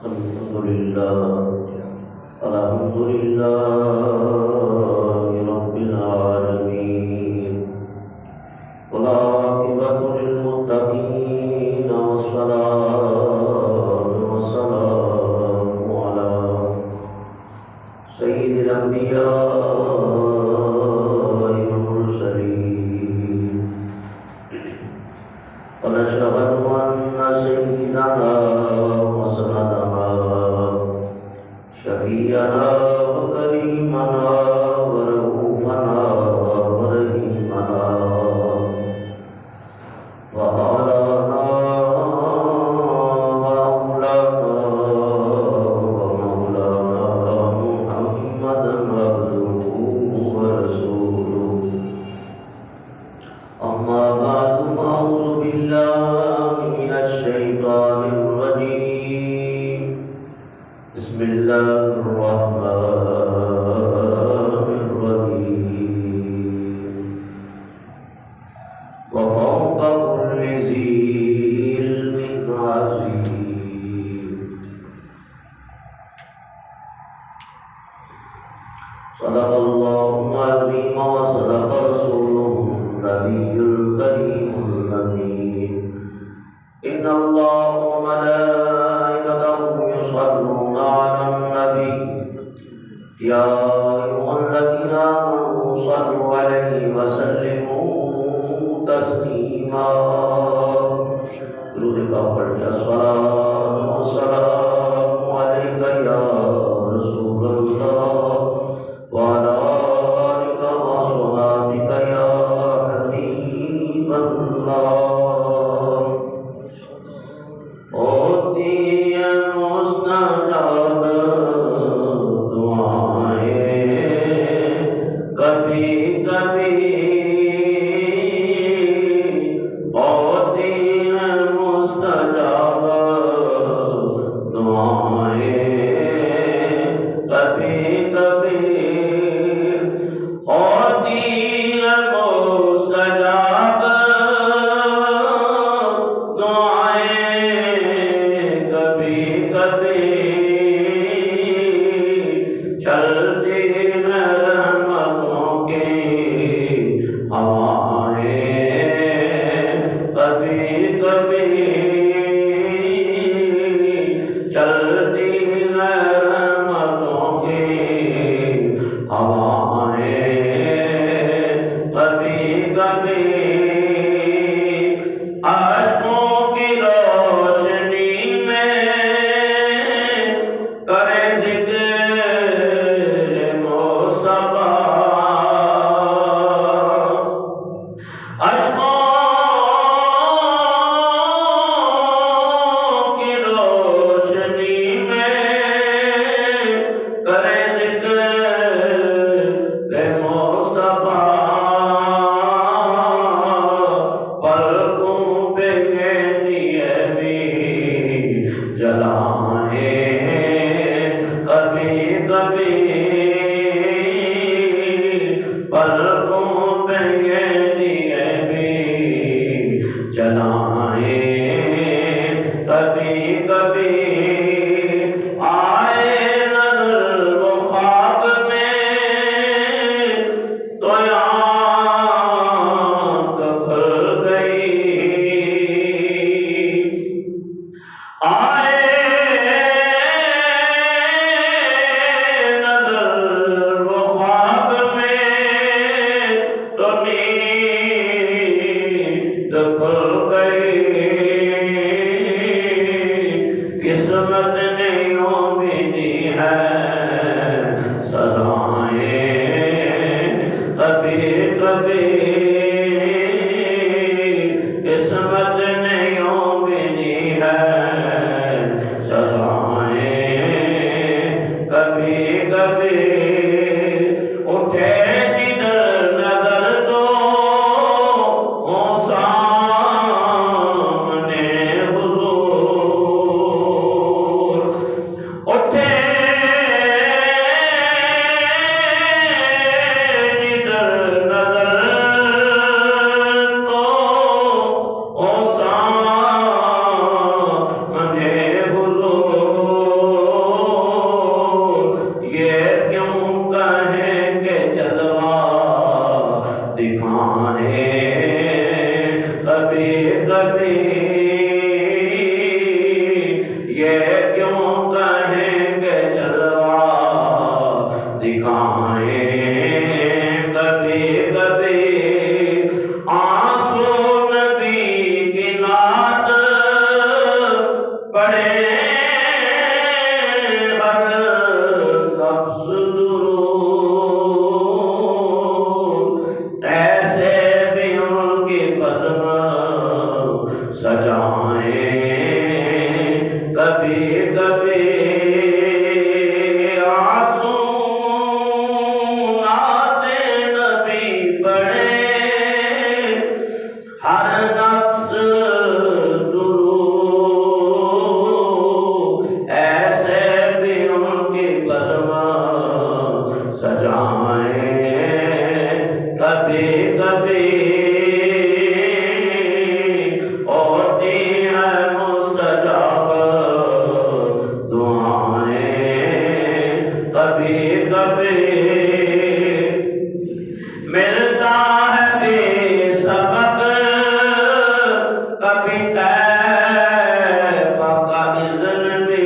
الحمد لله رب العالمين والعاقبة للمتقين والصلاة والسلام على سيد الأنبياء والمرسلين ونشهد أن سيدنا وسندنا شفيعنا وكريمنا ورؤوفنا ورحيمنا ومولانا محمدا عبده ورسوله أما بعد فأعوذ بالله من الشيطان الرجيم بسم الله الرحمن الرحيم وفوق كل ذي علم عليم صدق الله العظيم وصدق رسوله النبي الكريم الأمين إن الله وملائكته يصلون على النبي يا أيها الذين آمنوا صلوا عليه وسلموا تسليما درود پاک پڑھیں الصلاة والسلام عليك يا رسول الله وعلى آلك وصحبك يا حبيب الله ہوتی ہے مستجاب دعائیں کبھی کبھی ہوتی ہے مستجاب دعائیں کبھی کبھی ہوتی ہے مستجاب چلتی ہیں رحمتوں کی ہوائیں کبھی کبھی چلتی ہیں رحمتوں کی ہوائیں کبھی کبھی اشکوں کی روشنی میں کرے ذکر پلکوں پہ یہ دیے بھی جلائیں کبھی کبھی آئے نظر وہ خواب میں تو آنکھ کھل گئی آئے قسمت نے یوں بھی دی ہے سزائیں کبھی کبھی قسمت نے یوں بھی دی ہے سزائیں کبھی کبھی اٹھے جدھر نظر تو ہو سامنے حضور اٹھے یہ کیوں کہیں کہ جلوہ دکھائیں کبھی کبھی آنسو نبی کی نعت پڑھے ہر لفظ درود ایسے بھی ان کی بزم سجائیں کبھی کبھی آنسو نعت نبی پڑھے ہر نفس درود ایسے بھی ان کی بزم سجائیں کبھی کبھی ہوتی ہے مستجاب دعائیں کبھی کبھی ملتا ہے بے سبب کبھی طیبہ کا اذن بھی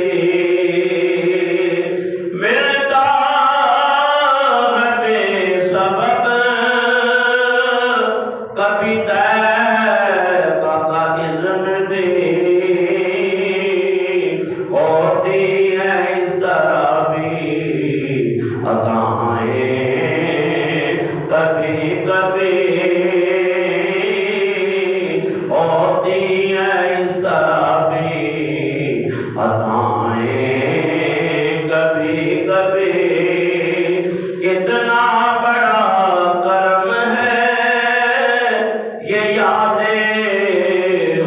ملتا ہے بے سبب کبھی طیبہ کا اذن بھی ہوتی ہے اس طرح بھی عطائیں کبھی کبھی ہوتی ہیں اس طرح بھی عطائیں کبھی کبھی کتنا بڑا کرم ہے یہ یاد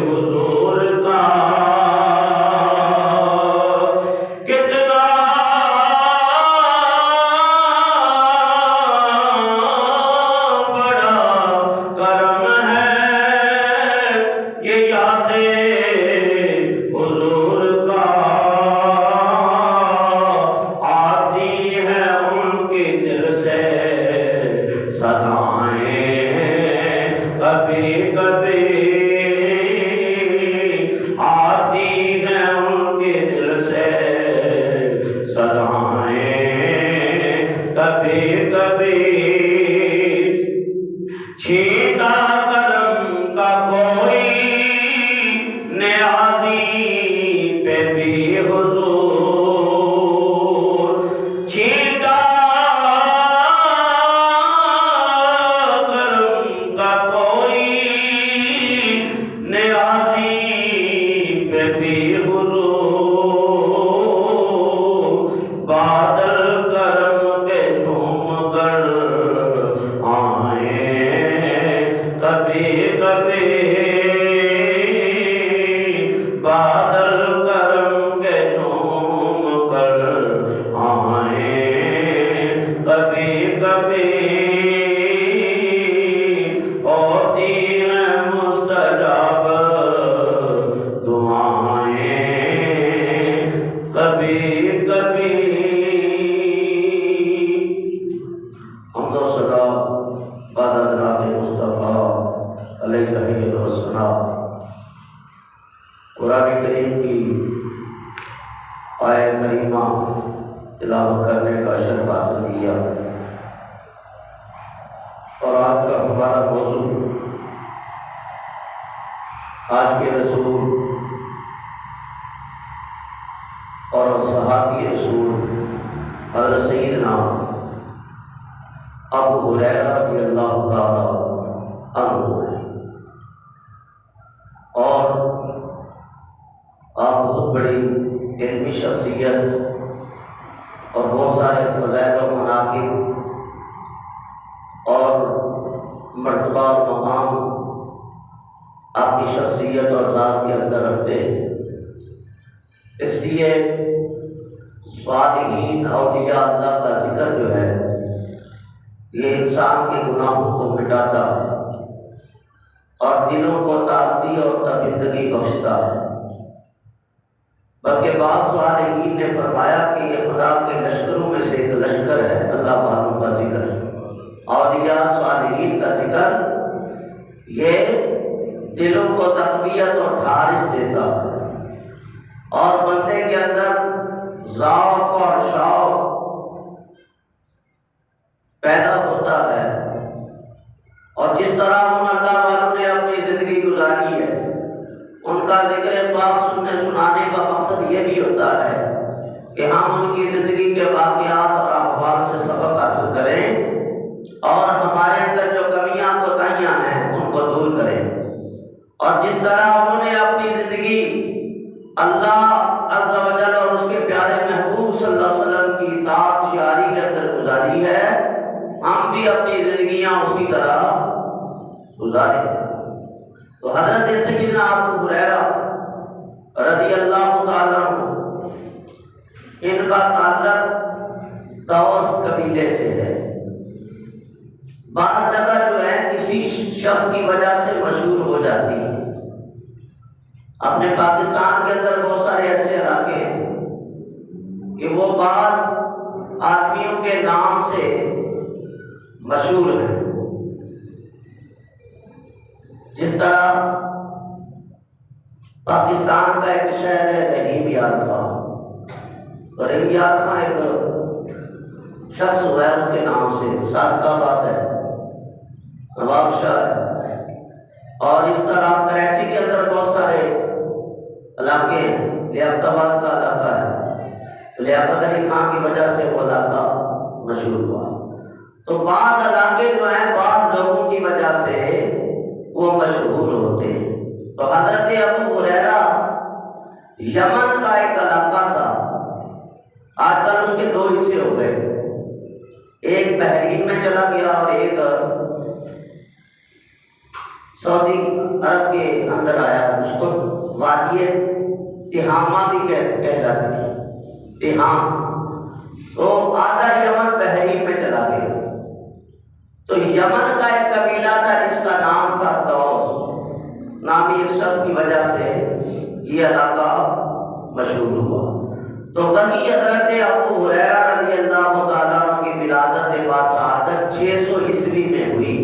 حضور کا کتنا بڑا کرم ہے یہ یاد حضور کا آتی ہے ان کے دل سے صدائیں کبھی کبھی آتی ہے ان کے دل سے صدائیں کبھی کبھی چھینتا کرم کا کوئی نیازی پہ بھی حضور چھینتا کرم کا کوئی نیازی پہ بھی حضور بادل کرم کے جھوم کر آئیں کبھی کبھی بادل کرم کے جھوم کر آئیں کبھی کبھی ہوتی ہیں مستجاب دعائیں کبھی کبھی حمد و ثنا بعد حضرات مصطفیٰ علیہ السلام قرآن کریم کی آیت کریمہ تلاوت کرنے کا شرف حاصل کیا اور آج کا ہمارا موضوع آج کے رسول اور صحابی رسول حضرت سیدنا ابو ہریرہ رضی اللہ تعالی عنہ ہے اور آپ بہت بڑی علمی شخصیت اور بہت سارے فضائل و مناقب اور مرتبہ اور مقام آپ کی شخصیت اور ذات کے اندر رکھتے ہیں، اس لیے صالحین اولیاء اللہ کا ذکر جو ہے یہ انسان کے گناہوں کو مٹاتا ہے اور دلوں کو تازگی اور تربیتی بخشتا ہے۔ بلکہ بعض صالحین نے فرمایا کہ یہ خدا کے لشکروں میں سے ایک لشکر ہے، اللہ والوں کا ذکر، اولیاء صالحین کا ذکر، یہ دلوں کو تقویت اور ڈھارس دیتا ہے اور بندے کا مقصد یہ بھی ہوتا ہے کہ ہم ان کی زندگی کے واقعات اور احوال سے سبق حاصل کریں اور ہمارے اندر جو کمیاں کوتاہیاں ہیں ان کو دور کریں، اور جس طرح انہوں نے اپنی زندگی اللہ عز و جل اور اس کے پیارے محبوب صلی اللہ علیہ وسلم کی اطاعت شعاری کے اندر گزاری ہے، ہم بھی اپنی زندگیاں اسی طرح گزاریں۔ تو حضرت سیدنا ابو ہریرہ رضی اللہ تعالیٰ عنہ، ان کا تعلق طوس قبیلے سے ہے۔ بعض جگہ جو ہے کسی شخص کی وجہ سے مشہور ہو جاتی ہے۔ اپنے پاکستان کے اندر بہت سارے ایسے علاقے ہیں کہ وہ بعض آدمیوں کے نام سے مشہور ہیں، جس طرح پاکستان کا ایک شہر ہے رحیم یار خان، رحیم یار خان ایک شخص ہوا ہے اس کے نام سے، سابقہ بات ہے، نواب شاہ ہے۔ اور اس طرح کراچی کے اندر بہت سارے علاقے ہیں، لیاقت آباد کا علاقہ ہے، تو لیاقت علی خان کی وجہ سے وہ علاقہ مشہور ہوا۔ تو بعض علاقے جو ہیں بعض لوگوں کی وجہ سے وہ مشہور ہوتے ہیں۔ تو حضرت ابو ہریرہ یمن کا ایک علاقہ تھا، آج کل اس کے دو حصے ہو گئے، ایک بحرین میں چلا گیا اور ایک سعودی عرب کے اندر آیا، اس کو وادی تہامہ بھی کہلاتی ہے، تہام۔ تو آدھا یمن بحرین میں چلا گیا۔ تو یمن کا ایک قبیلہ تھا جس کا نام تھا طوس، نامی ایک شخص کی وجہ سے یہ علاقہ مشہور ہوا۔ تو وہی حضرت ابو ہریرہ رضی اللہ تعالیٰ عنہ کی ولادت باسعادت 600 عیسوی میں ہوئی،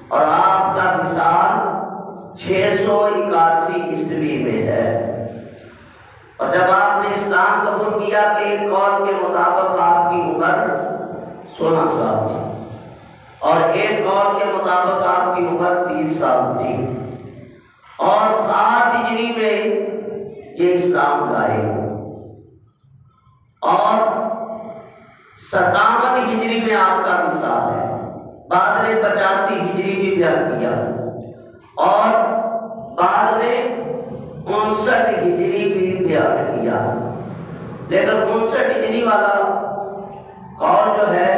اور آپ کا وصال 681 عیسوی میں ہے۔ اور جب آپ نے اسلام قبول کیا کہ ایک قول کے مطابق آپ کی عمر 16 سال تھی، اور ایک قول کے مطابق آپ کی عمر 30 سال تھی، اور 7 ہجری میں یہ اسلام لائے، اور 57 ہجری میں آپ کا وصال ہے۔ بعد نے 85 ہجری بھی بیان کیا، اور بعد نے 59 ہجری بھی بیان کیا، لیکن 59 ہجری والا قول جو ہے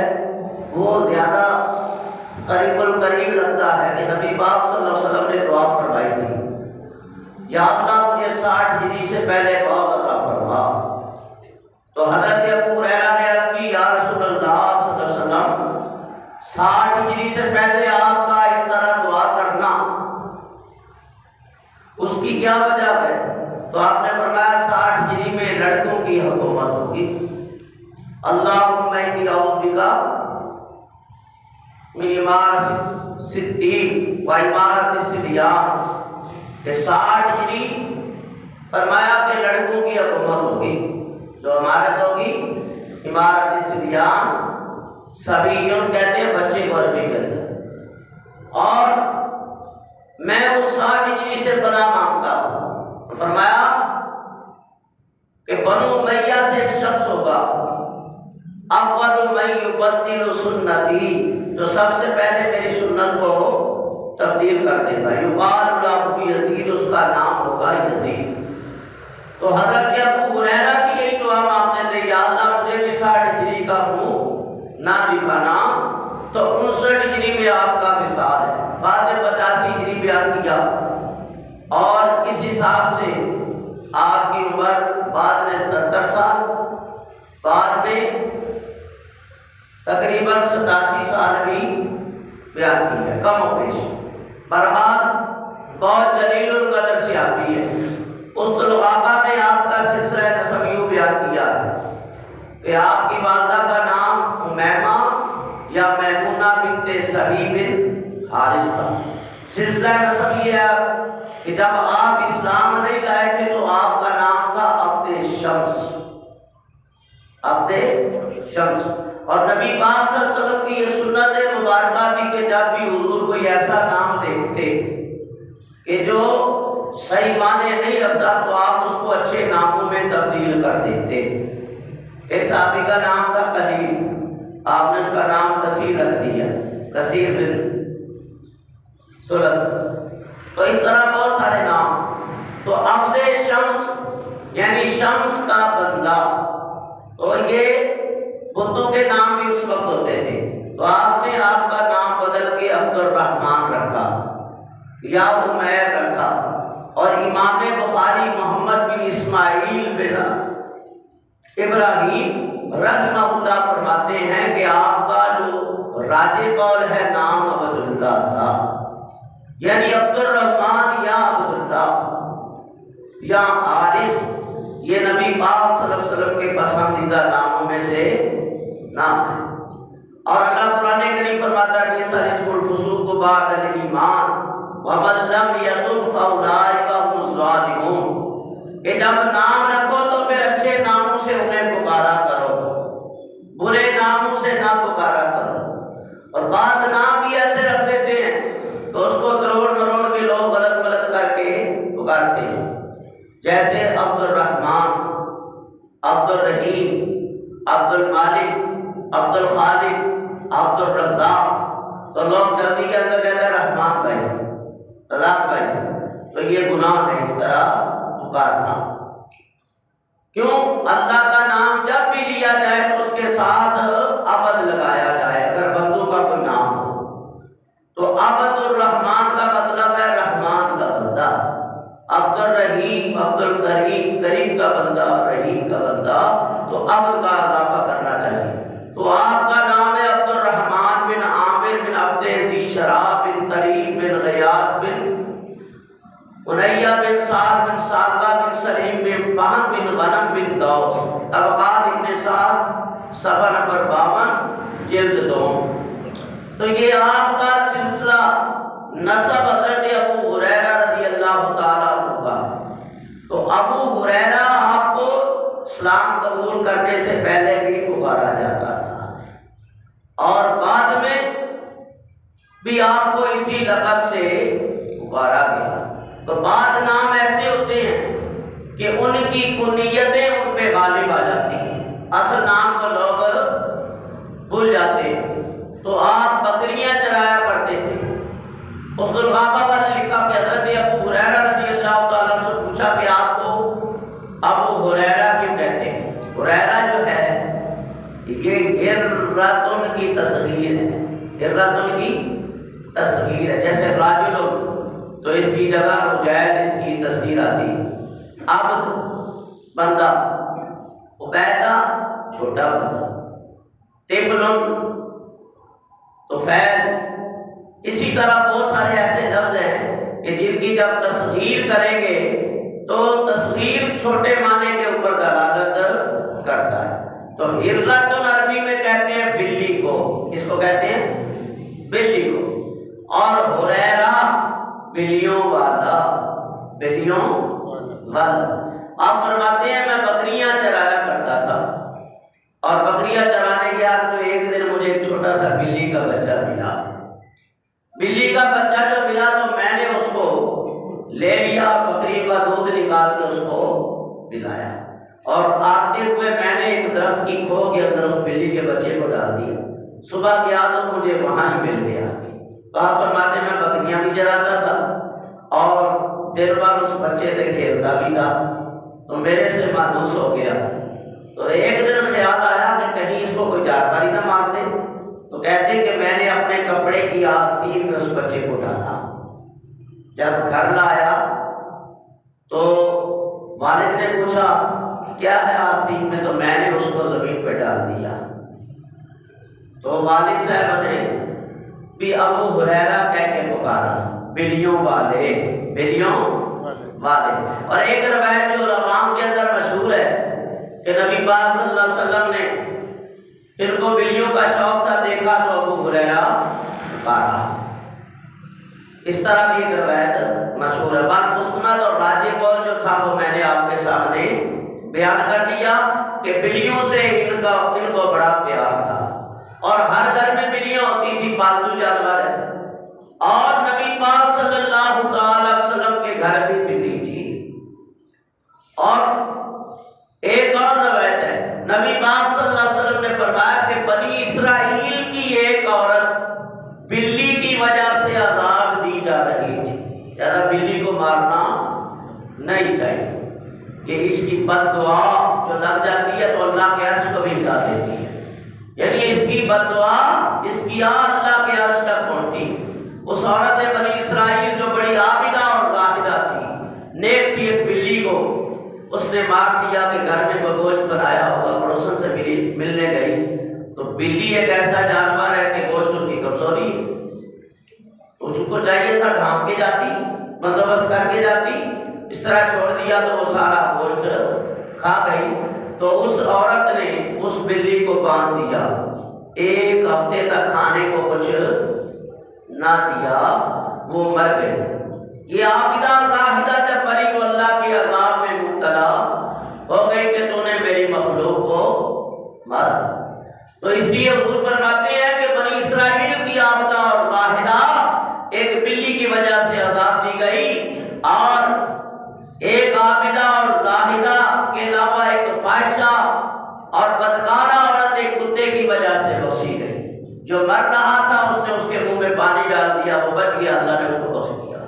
وہ زیادہ قریب القریب لگتا ہے کہ نبی پاک صلی اللہ علیہ وسلم نے دعا فرمائی تھی، یا اللہ مجھے 60 ہجری سے پہلے موت عطا فرما۔ تو حضرت ابو ہریرہ نے عرض کی، یا رسول اللہ صلی اللہ علیہ وسلم 60 ہجری سے پہلے آپ کا اس طرح دعا کرنا، اس کی کیا وجہ ہے؟ تو آپ نے فرمایا 60 ہجری میں لڑکوں کی حکومت ہوگی، اللہم انی اعوذ بک من امارۃ الصدیق و امارۃ الصبیان، کہ 60 ہجری فرمایا کہ لڑکوں کی حکومت ہوگی، جو امارت ہوگی امارۃ الصبیان، صبیون کہتے ہیں بچے کو عربی کے اندر، اور میں اس 60 ہجری سے پناہ مانگتا ہوں۔ فرمایا کہ بنو امیہ سے ایک شخص ہوگا، اول من یبدل سنتی، جو سب سے پہلے میری سنت کو تبدیل کر دے گا، یقال له یزید، اس کا نام ہوگا یزید۔ تو حضرت ابو ہریرہ بھی یہی دعا مانگتے تھے، یا اللہ مجھے بھی 60 ہجری کا منہ نہ دکھانا۔ تو 59 ہجری میں آپ کا وصال ہے، بعد میں 85 ہجری بیان کیا، اور اس حساب سے آپ کی عمر بعد میں 77 سال، بعد میں تقریباً 87 سال بھی بیان کی ہے، کم و بیش۔ بہرحال بہت جلیل القدر سے آبی ہے۔ اسطلغابہ نے آپ کا سلسلہ نسب یوں بیان کیا ہے کہ آپ کی والدہ کا نام امیمہ یا میمونہ بنت سبی بن حارث تھا۔ سلسلہ نسب یہ ہے کہ جب آپ اسلام نہیں لائے تھے تو آپ کا نام تھا عبد شمس، عبد شمس۔ اور نبی پاک صلی اللہ علیہ وسلم کی یہ سنت مبارکہ تھی کہ جب بھی حضور کوئی ایسا نام دیکھتے کہ جو صحیح معنی نہیں رکھتا تو آپ اس کو اچھے ناموں میں تبدیل کر دیتے۔ ایک صحابی کا نام تھا کلیل، آپ نے اس کا نام کثیر رکھ دیا، کثیر بن سلط۔ تو اس طرح بہت سارے نام۔ تو عبد شمس یعنی شمس کا بندہ، تو یہ بتوں کے نام بھی اس وقت ہوتے تھے، تو آپ نے آپ کا نام بدل کے عبد الرحمن رکھا یا عمیر رکھا۔ اور امام بخاری محمد بن اسماعیل بن ابراہیم رحمہ اللہ فرماتے ہیں کہ آپ کا جو راجح قول ہے نام عبداللہ تھا، یعنی عبد الرحمن یا عبداللہ یا حارث، یہ نبی پاک صلی اللہ علیہ وسلم کے پسندیدہ ناموں میں سے نام ہے۔ اور اللہ قرآن کریم فرماتا ہے بئس الاسم الفسوق بعد الایمان ومن لم یتب فاولئک هم الظالمون، کہ جب نام رکھو تو پھر اچھے ناموں سے انہیں پکارا کرو، برے ناموں سے نہ پکارا کرو۔ اور بعد نام بھی ایسے رکھ دیتے ہیں تو اس کو تروڑ مروڑ کے لوگ غلط غلط کر کے پکارتے ہیں، جیسے عبد الرحمن، عبد الرحیم، عبد المالک، عبد الخالق، عبد الرزاق، تو لوگ جلدی کے اندر کہتے ہیں رحمان بھائی، رزاق بھائی، تو یہ گناہ ہے اس طرح پکارنا۔ کیوں؟ اللہ کا نام جب بھی لیا جائے تو اس کے ساتھ عبد لگایا جائے، اگر بندوں کا کوئی نام ہو تو عبد الرحمن کا مطلب ہے رحمان کا بندہ، عبد الرحیم، عبد الکریم، کریم کا بندہ، رحیم کا بندہ، تو عبد کا اضافہ کرنا چاہیے۔ تو آپ کا نام ہے عبد الرحمن بن عامر بن عبد ذی شراب بن طریب بن غیاث بن انیہ بن سعد بن ثعلبہ بن سلیم بن فہم بن غنم بن دوس، طبقات ابن سعد، صفحہ نمبر 52، جلد 2۔ تو یہ آپ کا سلسلہ نسب حضرت ابو ہریرہ رضی اللہ تعالیٰ عنہ کا۔ تو ابو ہریرہ آپ کو اسلام قبول کرنے سے پہلے بھی پکارا جاتا تھا، اور بعد میں بھی آپ کو اسی لقب سے پکارا گیا۔ تو بعد نام ایسے ہوتے ہیں کہ ان کی کنیتیں ان پہ غالب آ جاتی ہیں، اصل نام کو لوگ بھول جاتے ہیں۔ تو آپ بکریاں چرایا کرتے تھے۔ اس الغابہ والے لکھا کہ حضرت ابو ہریرہ رضی اللہ تعالیٰ عنہ سے پوچھا کہ آپ کو ابو ہریرہ کیوں کہتے ہیں؟ ہریرہ جو ہے یہ ہرۃ کی تصغیر ہے، ہرۃ کی تصغیر ہے، جیسے راجل تو اس کی جگہ رجیل اس کی تصغیر آتی ہے، عبد بندہ، عبیدہ چھوٹا بندہ، طفل طفیل۔ اسی طرح بہت سارے ایسے لفظ ہیں کہ جن کی جب تصغیر کریں گے تو تصغیر چھوٹے معنی کے اوپر دلالت کرتا ہے۔ تو ہرۃ عربی میں کہتے ہیں بلی کو، اس کو کہتے ہیں بلی کو، اور ہریرہ بلیوں والا، بلیوں والا۔ آپ فرماتے ہیں میں بکریاں چرایا کرتا تھا، اور بکریاں چرانے کے بعد تو ایک دن مجھے ایک چھوٹا سا بلی کا بچہ ملا۔ بلی کا بچہ جو ملا تو میں نے اس کو لے لیا، بکری کا دودھ نکال کے اس کو پلایا، اور آتے ہوئے میں نے ایک درخت کی کھو کے اندر اس بلی کے بچے کو ڈال دیا۔ صبح گیا تو مجھے وہاں ہی مل گیا۔ تو آپ فرماتے ہیں میں بکریاں بھی چراتا تھا اور دیر بار اس بچے سے کھیلتا بھی تھا، تو میرے سے مانوس ہو گیا۔ تو ایک دن خیال آیا کہ کہیں اس کو کوئی جانور ہی نہ مار دے، تو کہتے کہ میں نے اپنے کپڑے کی آستین میں اس بچے کو ڈالا۔ جب گھر لایا تو والد نے پوچھا کہ کیا ہے آستین میں، تو میں نے اس کو زمین پہ ڈال دیا۔ تو والد صاحب نے بھی ابو ہریرہ کہہ کے پکارا، بلیوں والے، بلیوں والے۔ اور ایک روایت جو عوام کے اندر مشہور ہے کہ نبی پاک صلی اللہ علیہ وسلم نے ان کو بلیوں کا شوق تھا، دیکھا تو ابو ہریرہ پکارا۔ اس طرح بھی ایک روایت مشہور ہے۔ بات مستند اور راجح قول جو تھا وہ میں نے آپ کے سامنے بیان کر دیا کہ بلیوں سے ان کو بڑا پیار تھا، اور ہر گھر میں بلیاں ہوتی تھی، پالتو جانور ہے، اور نبی پاک صلی اللہ تعالی وسلم کے گھر بھی بلی اور ایک اور روایت ہے، نبی پاک صلی اللہ علیہ وسلم نے فرمایا کہ بنی اسرائیل کی ایک عورت بلی کی وجہ سے عذاب دی جا رہی تھی، زیادہ بلی کو مارنا نہیں چاہیے کہ اس کی بد دعا جو لگ جاتی ہے تو اللہ کے عرش کو بھی ہلا دیتی ہے، یعنی اس کی بد دعا اس کی اللہ کے عرش تک پہنچتی ہے۔ اس عورت بنی اسرائیل جو بڑی عابدہ اور زاہدہ تھی، نیک تھی، ایک بلی کو اس نے مار دیا کہ گھر میں کوئی گوشت بنایا ہوگا، پڑوسن سے ملنے گئی تو بلی ایک ایسا جانور ہے کہ گوشت اس کی کمزوری ہے، تو اس کو چاہیے تھا ڈھانپ کے جاتی، بندوبست کر کے جاتی، اس طرح چھوڑ دیا تو وہ سارا گوشت کھا گئی۔ تو اس عورت نے اس بلی کو باندھ دیا، ایک ہفتے تک کھانے کو کچھ نہ دیا، وہ مر گئی۔ یہ عابدہ زاہدہ جب مری تو اللہ کے عذاب میں مبتلا ہو گئی کہ تو نے میری مخلوق کو مارا۔ تو اس لیے حضور فرماتے ہیں کہ بنی اسرائیل کی عابدہ اور زاہدہ ایک بلی کی وجہ سے عذاب دی گئی، اور ایک عابدہ اور زاہدہ کے علاوہ ایک فاحشہ اور بدکارہ عورت ایک کتے کی وجہ سے بخشی گئی۔ جو مر رہا تھا اس نے اس کے منہ میں پانی ڈال دیا، وہ بچ گیا، اللہ نے اس کو بخش دیا۔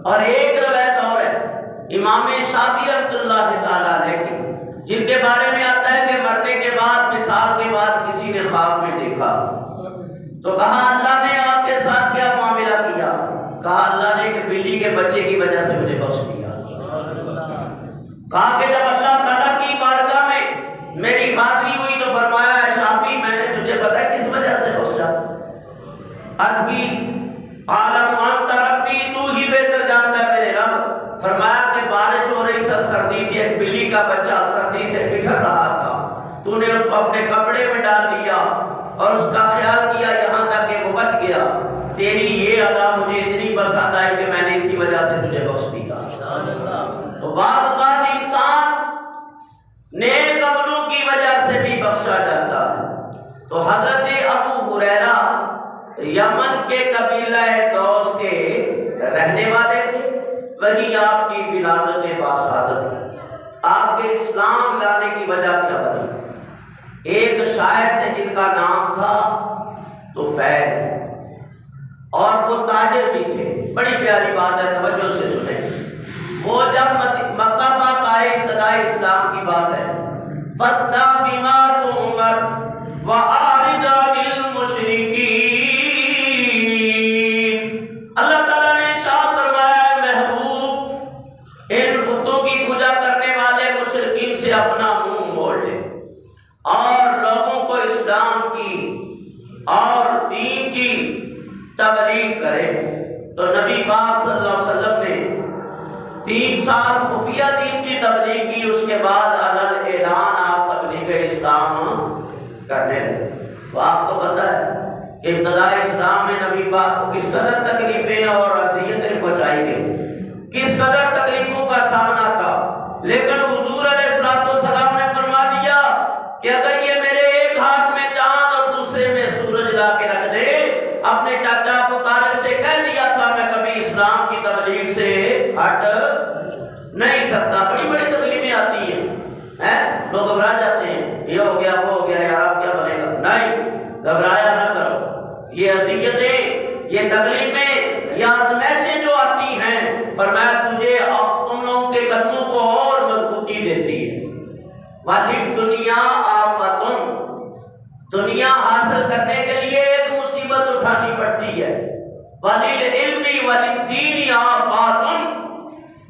اور ایک روایت اور ہے امام شافعی رحمۃ اللہ تعالیٰ علیہ کی، جن کے بارے میں آتا ہے کہ مرنے کے بعد، وصال کے بعد کسی نے خواب میں دیکھا تو کہا اللہ نے آپ کے ساتھ کیا معاملہ کیا؟ کہا اللہ نے کہ بلی کے بچے کی وجہ سے مجھے بخش دیا۔ کہا کہ جب اللہ تعالیٰ کی بارگاہ میں میری حاضری ہوئی تو فرمایا شافی میں نے تجھے پتہ کس وجہ سے بخشا؟ عرض کی عالم انت ربی، تو ہی بہتر جانتا ہے میرے رب۔ فرمایا کہ بارش ہو رہی، سردی تھی، ایک بلی کا بچہ سردی سے ٹھٹر رہا تھا، تو نے اس کو اپنے کپڑے میں ڈال دیا اور اس کا خیال کیا یہاں تک کہ وہ بچ گیا۔ تیری یہ ادا مجھے اتنی پسند آئی کہ میں نے اسی وجہ سے تجھے بخش دیا۔ تو بعض اوقات انسان نیک عملوں کی وجہ سے بھی بخشا جاتا ہے۔ تو حضرت ابو ہریرہ یمن کے قبیلہ دوس کے رہنے والے تھے، وہی آپ کی ولادت باسعادت ہے۔ آپ کے اسلام لانے کی وجہ کیا بنی؟ ایک شاعر تھے جن کا نام تھا طفیل، اور وہ تاجر بھی تھے۔ بڑی پیاری بات ہے، توجہ سے سنیں۔ وہ جب مکہ پاک آئے، ابتدائی اسلام کی بات ہے، فَاسْدَعْ بِمَا تُؤْمَرُ وَأَعْرِضْ عَنِ الْمُشْرِكِينَ۔ اللہ تعالیٰ نے ارشاد فرمایا محبوب ان بتوں کی پوجا کرنے والے مشرکین سے اپنا منہ موڑ لے اور لوگوں کو اسلام کی اور دین کی تبلیغ کرے۔ تو نبی پاک صلی اللہ علیہ وسلم نے 3 سال خفیہ دین کی تبلیغ کی، اس کے بعد علن اعلان آپ تبلیغ اسلام کرنے لگے۔ تو آپ کو پتہ ہے کہ ابتدائی اسلام میں نبی پاک کو کس قدر تکلیفیں اور اذیتیں پہنچائی گئی، کس قدر تکلیفوں کا سامنا تھا، لیکن حضور علیہ السلام نے فرما دیا کہ اگر یہ میرے ایک ہاتھ میں چاند اور دوسرے میں سورج لا کے رکھ دے، اپنے چاچا ابو طالب سے کہہ دیا تھا میں کبھی اسلام کی تبلیغ سے ہٹ نہیں سکتا۔ بڑی بڑی تکلیفیں آتی ہیں، لوگ گھبرا جاتے ہیں، یہ ہو گیا وہ ہو گیا، یار اب کیا بنے گا؟ نہیں، گھبرایا نہ کرو۔ یہ اذیتیں، یہ تکلیفیں، یہ آزمائشیں جو آتی ہیں، فرمایا تجھے تم لوگوں کے قدموں کو اور مضبوطی دیتی ہے۔ وَلِلدُّنْيَا آفَةٌ، دنیا حاصل کرنے کے لیے ایک مصیبت اٹھانی پڑتی ہے۔ وَلِلْعِلْمِ وَلِلدِّينِ آفَاتٌ،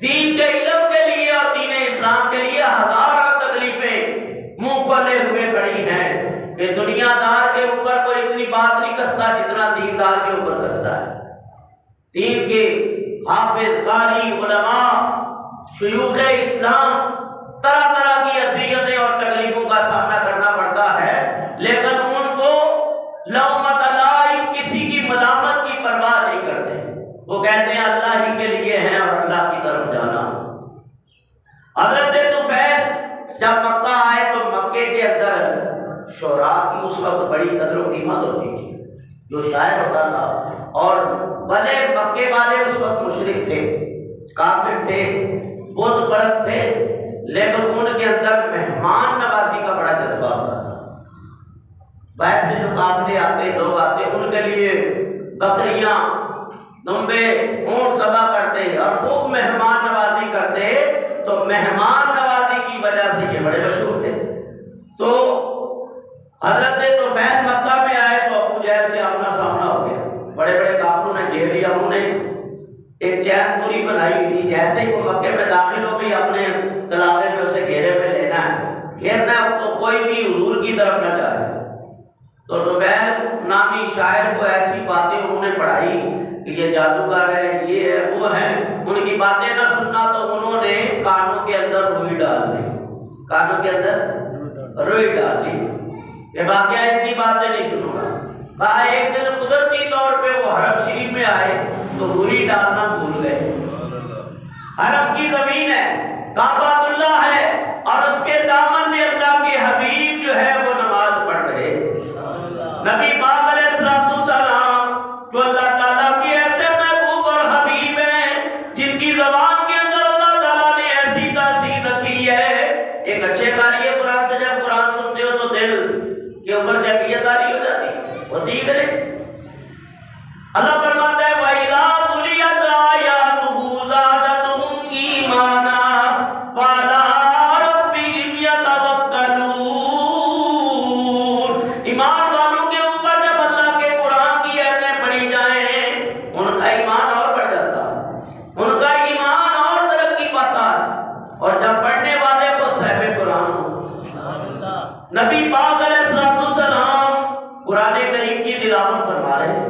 دین کے علم کے لیے اور دین اسلام کے لیے ہزاروں تکلیفیں منہ کھولے ہوئے کھڑی ہیں کہ دنیا دار کے اوپر کوئی اتنی بات نہیں کستا جتنا دیندار کے اوپر کستا ہے۔ دین کے حافظ، قاری، علماء، شیوخ اسلام طرح طرح کی اذیتیں اور تکلیفوں کا سامنا کرنا پڑتا ہے، لیکن ان کو لومۃ لائم، کسی کی ملامت کی پرواہ نہیں کرتے۔ وہ کہتے ہیں اللہ ہی کے لیے ہیں اور اللہ کی طرف جانا۔ حضرت طفیل جب مکہ آئے تو مکے کے اندر شعراء کی اس وقت بڑی قدر و قیمت ہوتی تھی، جو شاعر ہوتا تھا، اور بھلے مکے والے اس وقت مشرک تھے، کافر تھے، بت پرست تھے، لیکن ان کے اندر مہمان نوازی کا بڑا جذبہ ہوتا تھا۔ باہر سے جو قافلے آتے لوگ آتے ان کے لیے بکریاں دمبے اونٹ ذبح کرتے اور خوب مہمان نوازی کرتے، تو مہمان نوازی کی وجہ سے یہ بڑے مشہور تھے۔ تو حضرت طفیل مکہ میں آئے تو ابو جہل سے آمنا سامنا ہو گیا، بڑے بڑے کافروں نے گھیر لیا، انہوں نے ایک چین پوری بنائی ہوئی تھی، جیسے ہی وہ مکے میں داخل ہو گئی اپنے قلعے میں اسے گھیرے میں لینا ہے، گھیرنا ہے اس کو، کوئی بھی حضور کی طرف نہ جائے۔ تو طفیل نامی شاعر کو ایسی باتیں انہوں نے پڑھائی کہ یہ جادوگر ہے، یہ ہے، وہ ہے، ان کی باتیں نہ سننا، تو انہوں نے کانوں کے اندر روئی ڈال لی، کانوں کے اندر روئی ڈال لی کہ واقعہ اتنی باتیں نہیں سنوں گا۔ کہا ایک دن قدرتی طور پہ وہ حرم شریف میں آئے تو روئی ڈالنا بھول گئے۔ حرم کی زمین ہے، کعبۃ اللہ ہے، اور اس کے دامن میں اللہ کے حبیب جو ہے وہ نماز پڑھ رہے۔ نبی پاک علیہ السلام جو اللہ تعالیٰ کے ایسے محبوب اور حبیب ہیں جن کی زبان کے اندر اللہ تعالیٰ نے ایسی تاثیر رکھی ہے، ایک اچھے قاری قرآن سے جب قرآن سنتے ہو تو دل کے اوپر جب یہ تاری ہو جاتی ہوتی ہے۔ اللہ فرماتا ہے وَإِذَا تُلِيَتْ آيَاتُهُ زَادَتْهُمْ إِيمَانًا وَعَلَىٰ رَبِّهِمْ يَتَوَكَّلُونَ۔ ایمان والوں کے اوپر جب اللہ کے قرآن کی آیتیں پڑھی جائیں ان کا ایمان اور بڑھ جاتا ہے، ان کا ایمان اور ترقی پاتا ہے، اور جب پڑھنے والے خود صاحب قرآن ہوں۔ نبی پاک علیہ السلام قرآن کریم کی تلاوت فرما رہے ہیں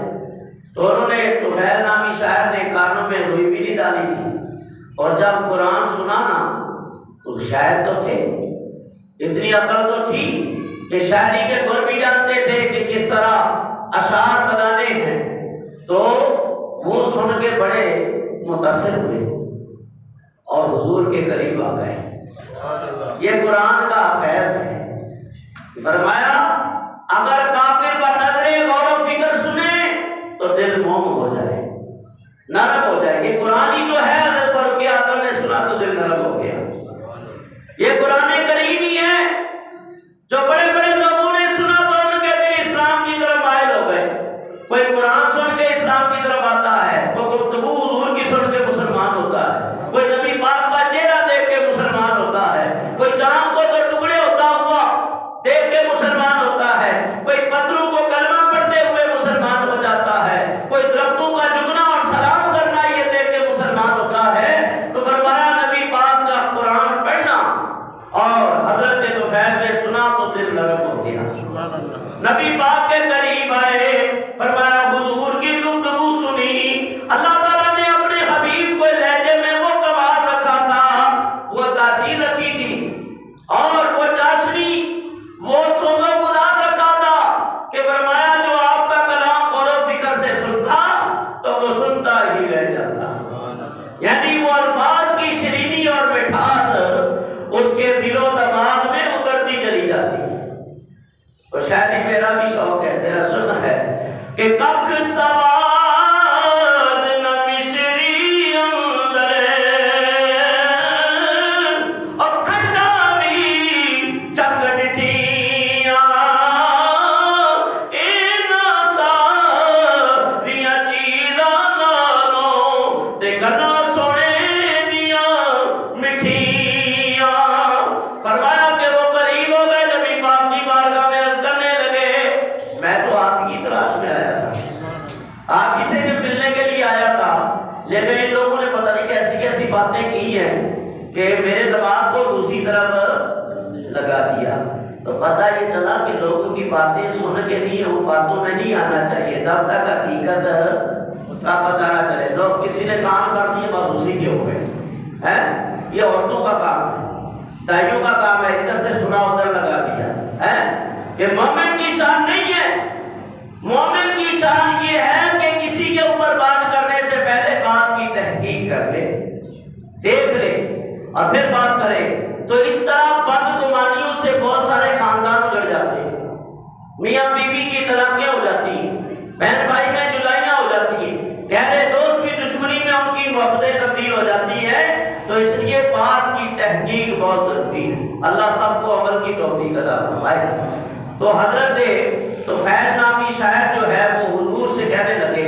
تو انہوں نے طفیل نامی شاعر نے کانوں میں روئی بھی نہیں ڈالی تھی، اور جب قرآن سنا نا تو شاعر تو تھے، اتنی عقل تو تھی کہ شاعری کے گھر بھی جانتے تھے کہ کس طرح اشعار بنانے ہیں، تو وہ سن کے بڑے متاثر ہوئے اور حضور کے قریب آ گئے۔ یہ قرآن کا فیض ہے۔ فرمایا اگر کافر پر نظر غور و فکر سنے تو دل موم ہو جائے، نرم ہو جائے۔ یہ قرآن ہی جو ہے، حضرت فاروق اعظم نے سنا تو دل نرم ہو گیا۔ یہ قرآن کریم ہی ہے جو بڑے بڑے لوگوں نے سنا تو ان کے دل اسلام کی طرف مائل ہو گئے۔ کوئی قرآن سن کے اسلام کی طرف آتا ہے، کوئی گفتگو حضور کی سن کے مسلمان ہوتا ہے، کوئی نبی پاک کا چہرہ دیکھ کے مسلمان ہوتا ہے، کوئی چاند کو دو ٹکڑے ہوتا ہوا دیکھ کے مسلمان ہوتا ہے، کوئی پتھروں کو کلمہ پڑھتے ہوئے مسلمان ہو جاتا ہے، کوئی درختوں کا جھکنا اور سلام کرنا یہ دیکھ کے مسلمان ہوتا ہے۔ تو فرمایا نبی پاک کا قرآن پڑھنا اور حضرت طفیل نے سنا تو دل نرم ہو گیا۔ نبی پاک کے قریب آئے، فرمایا حضور کی گفتگو سنی، اللہ تعالیٰ نے اپنے حبیب کو لہجے میں وہ کمال رکھا تھا، وہ تاثیر رکھی تھی، اور وہ چاشنی، وہ سوز و گداز رکھا تھا کہ فرمایا جو آپ کا کلام غور و فکر سے سنتا تو وہ سنتا ہی رہ جاتا، یعنی وہ الفاظ کی شیرینی اور مٹھاس اس کے دل و دماغ میں اترتی چلی جاتی۔ اور شاعری میرا بھی شوق ہے، میرا سخن ہے کہ کک سواد نہ مصری اندر اور کھنڈا بھی چکٹھیاں این ساریاں چیزاں نالوں تے گلا سونے دیاں مٹھیاں۔ فرمایا کہ وہ قریب ہو گئے، نبی پاک کی بارگاہ میں عرض کرنے لگے میں تو آپ کی تلاش میں آیا تھا، آپ ہی سے ملنے کے لیے آیا تھا، لیکن ان لوگوں نے پتہ نہیں کیسی کیسی باتیں کی ہیں کہ میرے دماغ کو دوسری طرف لگا دیا۔ تو پتہ یہ چلا کہ لوگوں کی باتیں سن کے نہیں، ان باتوں میں نہیں آنا چاہیے تب تک حقیقت کا پتہ نہ چلے۔ لوگ کسی نے کام کر دیے بس اسی کے ہو گئے ہیں، یہ عورتوں کا کام ہے، دائیوں کا کام ہے، ادھر سے سنا ادھر لگا دیا ہے۔ کہ مومن کی شان نہیں ہے، مومن کی شان یہ ہے کہ کسی کے اوپر بات کرنے سے پہلے بات کی تحقیق کر لے، دیکھ لے اور پھر بات کرے۔ تو اس طرح بدگمانیوں سے بہت سارے خاندان اجڑ جاتے ہیں، میاں بیوی کی طلاقیں ہو جاتی ہیں، بہن بھائی میں جدائیاں ہو جاتی ہیں، گہرے دوست کی دشمنی میں ان کی محبتیں تبدیل ہو جاتی ہے۔ تو اس لیے بات کی تحقیق بہت ضروری ہے۔ اللہ سب کو عمل کی توفیق عطا فرمائے۔ تو حضرت طفیل نامی شاعر جو ہے وہ حضور سے کہنے لگے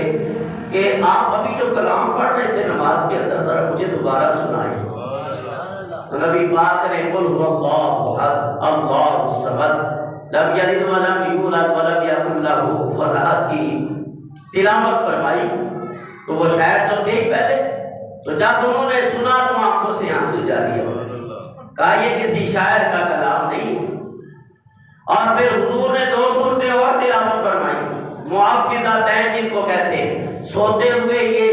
کہ آپ ابھی جو کلام پڑھ رہے تھے نماز کے اندر ذرا مجھے دوبارہ سنائیں۔ تو نبی پاک نے قل هو اللہ احد اللہ الصمد لم یلد ولم یولد ولم یکن لہ کفوا احد کی تلاوت فرمائی۔ تو وہ شاعر تو تھے پہلے، تو جب انہوں نے سنا تو آنکھوں سے آنسو جاری ہو کہا یہ کسی شاعر کا کلام نہیں ہے۔ اور پھر حضور نے 2 سورتیں اور تلاوت فرمائی، معوذتین جن کو کہتے ہیں، سوتے ہوئے یہ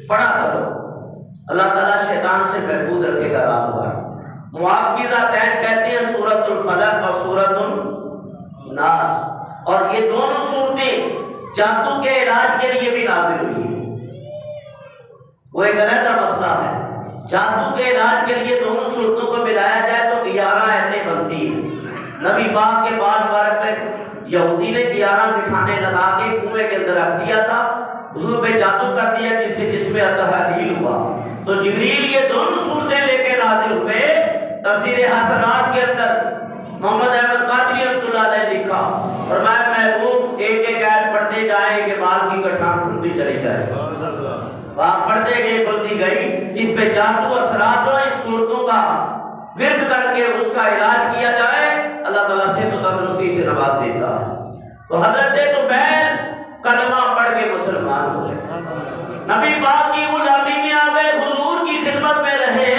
پڑھا کرو، اللہ تعالیٰ شیطان سے محفوظ رکھے گا رات بھر۔ معوذتین کہتے ہیں سورۃ الفلق اور سورۃ الناس، اور یہ دونوں صورتیں جادو کے علاج کے لیے بھی نازل ہوئی ہیں۔ وہ ایک علیحدہ مسئلہ ہے، جادو کے علاج کے لیے دونوں صورتوں کو ملایا جائے تو 11 آیتیں بنتی ہیں۔ نبی پاک کے بعد مبارک میں یہودی نے 11 بٹھانے لگا کے کنویں کے اندر رکھ دیا تھا، حضور پہ جادو کر دیا جس سے جسم تحلیل ہوا۔ تو جبریل یہ دونوں صورتیں لے کے نازل ہوئے۔ تفسیر حسنات کے اندر محمد احمد قادری رحمۃ اللہ علیہ لکھا، فرمایا محبوب ایک ایک آیت پڑھتے جائیں کہ بال کی گٹھان کھلتی چلی جائے، آپ پڑھتے گئے کھلتی گئی، جس پہ جادو اثرات ہو ان صورتوں کا ورد کر کے اس کا علاج کیا جائے، اللہ تعالیٰ سے تو تندرستی سے نواز دیتا ہے۔ تو حضرت طفیل کلمہ پڑھ کے مسلمان ہو گئے، نبی پاک کی غلامی میں آ گئے، حضور کی خدمت میں رہے،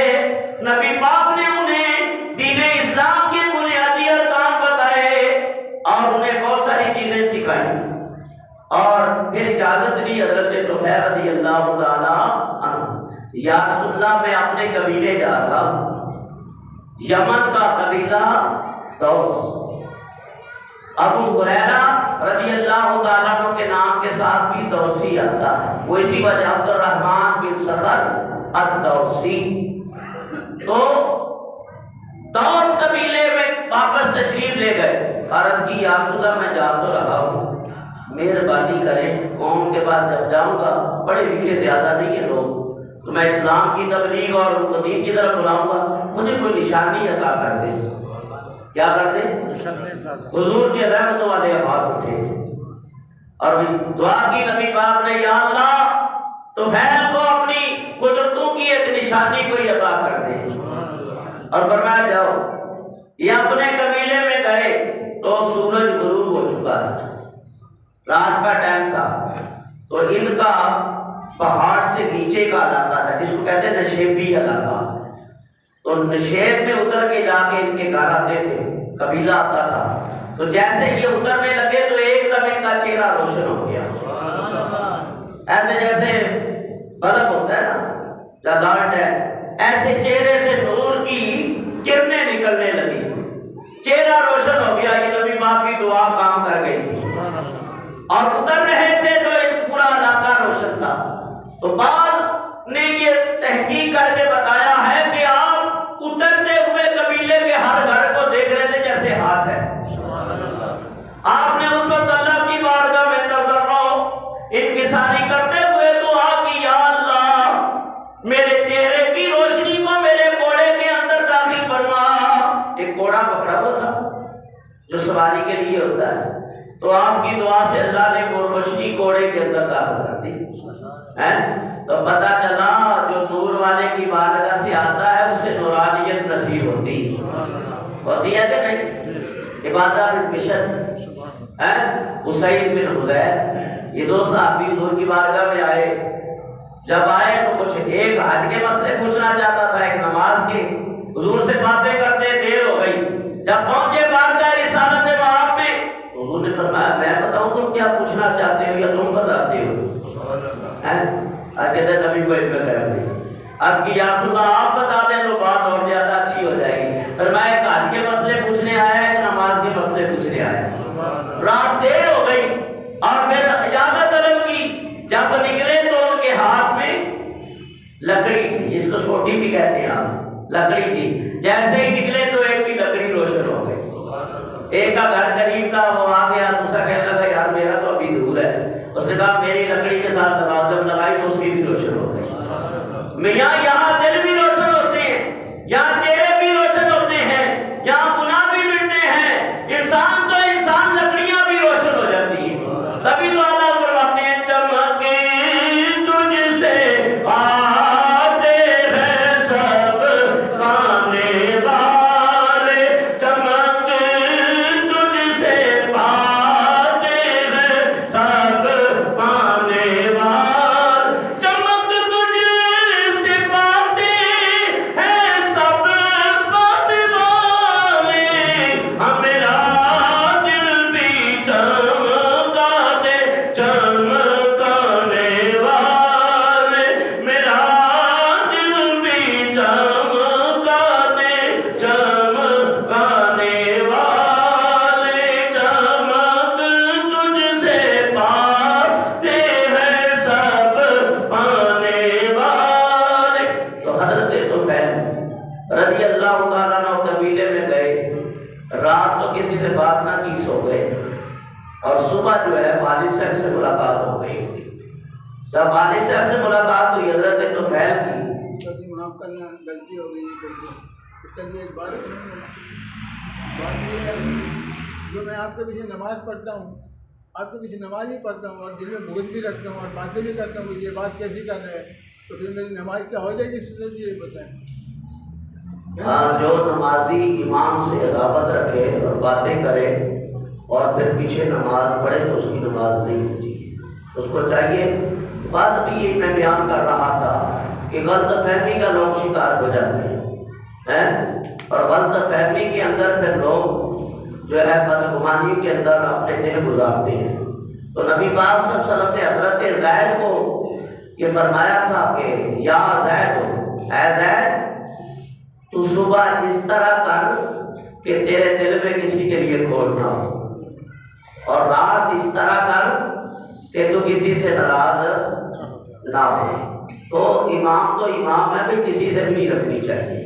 نبی پاک نے انہیں دین اسلام کے بنیادی ارکان بتائے اور انہیں بہت ساری چیزیں سکھائیں، اور پھر اجازت دی حضرت طفیل رضی اللہ تعالیٰ عنہ، یا رسول اللہ میں اپنے قبیلے جا رہا ہوں، یمن کا قبیلہ دوس، ابو ہریرہ رضی اللہ تعالیٰ عنہ کے نام کے ساتھ بھی دوسی آتا ہے، وہ اسی وجہ عبد الرحمن بن صخر الدوسی۔ تو دوس قبیلے میں واپس تشریف لے گئے، عرض کی یا رسول اللہ میں جا تو رہا ہوں، مہربانی کریں قوم کے بعد جب جاؤں گا، پڑھے لکھے زیادہ نہیں ہیں لوگ، تو میں اسلام کی تبلیغ اور دین کی طرف بلاؤں گا، مجھے کوئی نشانی عطا کر دیں۔ کیا کر دیں؟ حضور کی رحمتوں والے ہاتھ اٹھے اور دعا کی نبی پاک نے، یا اللہ طفیل کو اپنی قدرتوں کی ایک نشانی کوئی عطا کر دے، اور فرمایا جاؤ۔ یہ اپنے قبیلے میں گئے تو سورج غروب ہو چکا تھا، رات کا ٹائم تھا، تو ان کا پہاڑ سے نیچے کا علاقہ تھا جس کو کہتے ہیں نشیبی علاقہ، تو نشیب میں اتر کے جا کے ان کے گھر آتے تھے، قبیلہ آتا تھا، تو جیسے یہ اترنے لگے تو ایک دم ان کا چہرہ روشن ہو گیا، ایسے جیسے بلب ہوتا ہے نا لائٹ ہے، ایسے چہرے سے نور کی کرنیں نکلنے لگی، چہرہ روشن ہو گیا، یہ نبی پاک کی دعا کام کر گئی تھی، اور اتر رہے تھے تو ایک پورا علاقہ روشن تھا۔ تو بعد نے یہ تحقیق کر کے بتایا ہے کہ آپ اترتے ہوئے قبیلے کے ہر گھر کو دیکھ رہے تھے جیسے ہاتھ ہے، آپ نے اس وقت اللہ کی بارگاہ میں تضرع انکساری کرتے ہوئے دعا کی، یا اللہ میرے چہرے کی روشنی کو میرے کوڑے کے اندر داخل فرما۔ ایک کوڑا پکڑا ہوا تھا جو سواری کے لیے ہوتا ہے، تو آپ کی دعا سے اللہ نے وہ روشنی کوڑے کے اندر داخل کر دی، تو پتہ چلا جو نور والے کی بارگاہ سے آتا ہے اسے نورانیت نصیب ہوتی ہے کہ نہیں؟ عبادہ بن بشر، اسید بن حذیر، یہ 2 صحابی حضور کی بارگاہ میں آئے، جب آئے تو کچھ ایک حج کے مسئلے پوچھنا چاہتا تھا، ایک نماز کے، حضور سے باتیں کرتے دیر ہو گئی، جب پہنچے بارگاہ رسالت مآب میں، حضور نے فرمایا میں بتاؤں تم کیا پوچھنا چاہتے ہو یا تم بتاتے ہو؟ کہتے نبی کو علم کرم نہیں، اب کی یا رسول اللہ آپ بتا دیں تو بات اور زیادہ اچھی ہو جائے گی۔ فرمایا ایک حج کے مسئلے پوچھنے آیا ہے، ایک نماز کے مسئلے پوچھنے آیا ہے، رات دیر ہو گئی اور میں اجازت طلب کی، جب نکلے تو ان کے ہاتھ میں لکڑی تھی، جس کو سوٹی بھی کہتے ہیں آپ، لکڑی تھی، جیسے ہی نکلے تو ایک کی لکڑی روشن ہو گئی، ایک کا گھر قریب تھا وہ آ گیا، دوسرا کہنے لگا یار میرا تو ابھی دور ہے، اس نے کہا میری لکڑی کے ساتھ لگا، جب لگائی تو اس کی بھی روشن ہو گئی۔ میاں یہاں دل بھی روشن ہوتے ہیں، یہاں گئے، رات تو کسی سے بات نہ کی، سو گئے، اور صبح جو ہے والد صاحب سے ملاقات ہو گئی۔ جب والد صاحب سے ملاقات ہوئی حضرت طفیل کی، معاف کرنا غلطی ہو گئی، اس کے لیے ایک بات یہ ہے، جو میں آپ کے پیچھے نماز پڑھتا ہوں، آپ کے پیچھے نماز بھی پڑھتا ہوں اور دل میں بغض بھی رکھتا ہوں اور باتیں بھی کرتا ہوں کہ یہ بات کیسی کر رہے ہیں، تو پھر میری نماز کیا ہو جائے گی؟ اس لیے یہ بتائیں۔ ہاں، جو نمازی امام سے عداوت رکھے اور باتیں کرے اور پھر پیچھے نماز پڑھے تو اس کی نماز نہیں ہوتی، اس کو چاہیے۔ بات بھی یہ میں بیان کر رہا تھا کہ غلط فہمی کا لوگ شکار ہو جاتے ہیں، اور غلط فہمی کے اندر پھر لوگ جو ہے بدگمانی کے اندر اپنے دن گزارتے ہیں۔ تو نبی پاک صلی اللہ علیہ وسلم نے حضرت زید کو یہ فرمایا تھا کہ یا زید، اے زید، تو صبح اس طرح کر کہ تیرے دل میں کسی کے لیے کھول نہ ہو، اور رات اس طرح کر کہ تو کسی سے ناراض نہ ہو۔ تو امام تو امام ہے، پھر کسی سے بھی نہیں رکھنی چاہیے۔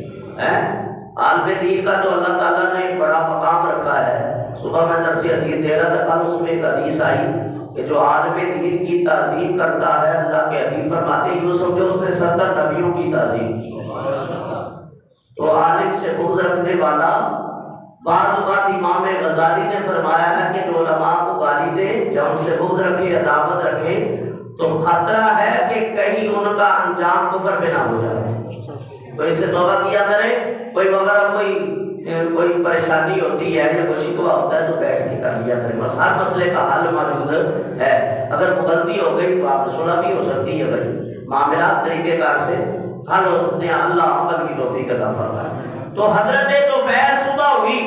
عالم دین کا تو اللہ تعالیٰ نے بڑا مقام رکھا ہے۔ صبح میں درس حدیث دے رہا تھا، کل اس میں ایک حدیث آئی کہ جو عالم دین کی تعظیم کرتا ہے، اللہ کے حبیب فرماتے ہیں یوں سمجھو اس نے 70 نبیوں کی تعظیم کی۔ تو عالم سے بغض رکھنے والا، بعض اوقات امام غزالی نے فرمایا ہے کہ جو علماء کو گالی دے یا ان سے بغض رکھے، عداوت رکھے، تو خطرہ ہے کہ کہیں ان کا انجام کفر پہ نہ ہو جائے۔ تو اس سے توبہ کیا کرے، کوئی وغیرہ کوئی پریشانی ہوتی ہے یا کوئی شکوہ ہوتا ہے تو بیٹھ کے کر لیا کرے، ہر مسئلے کا حل موجود ہے۔ اگر غلطی ہو گئی تو آپ صلح بھی ہو سکتی ہے، بھائی معاملات طریقے کار سے حل ہو سکتے ہیں، اللہ عمل کی توفیق عطا فرمائے۔ تو حضرت طفیل صبح ہوئی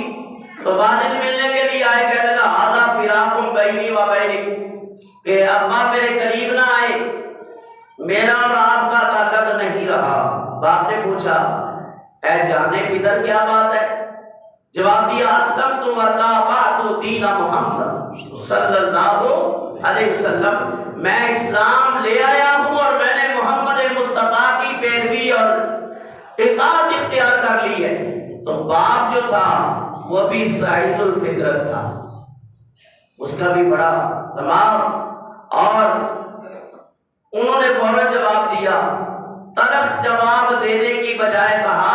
تو والد ملنے کے لیے آئے، کہنے لگا ھذا فراق بینی و بینک، کہ ابا میرے قریب نہ آئے، میرا اور آپ کا تعلق نہیں رہا۔ باپ نے پوچھا اے جانے پدر کیا بات ہے؟ جواب دیا اسلمت وتابعت دین محمد صلی اللہ علیہ وسلم، میں اسلام لے آیا ہوں اور میں نے محمد مصطفیٰ کی پیروی اور اطاعت اختیار کر لی ہے۔ تو باپ جو تھا وہ بھی سعید الفطرت تھا، اس کا بھی بڑا دماغ، اور انہوں نے فوراً جواب دیا، تلخ جواب دینے کی بجائے کہا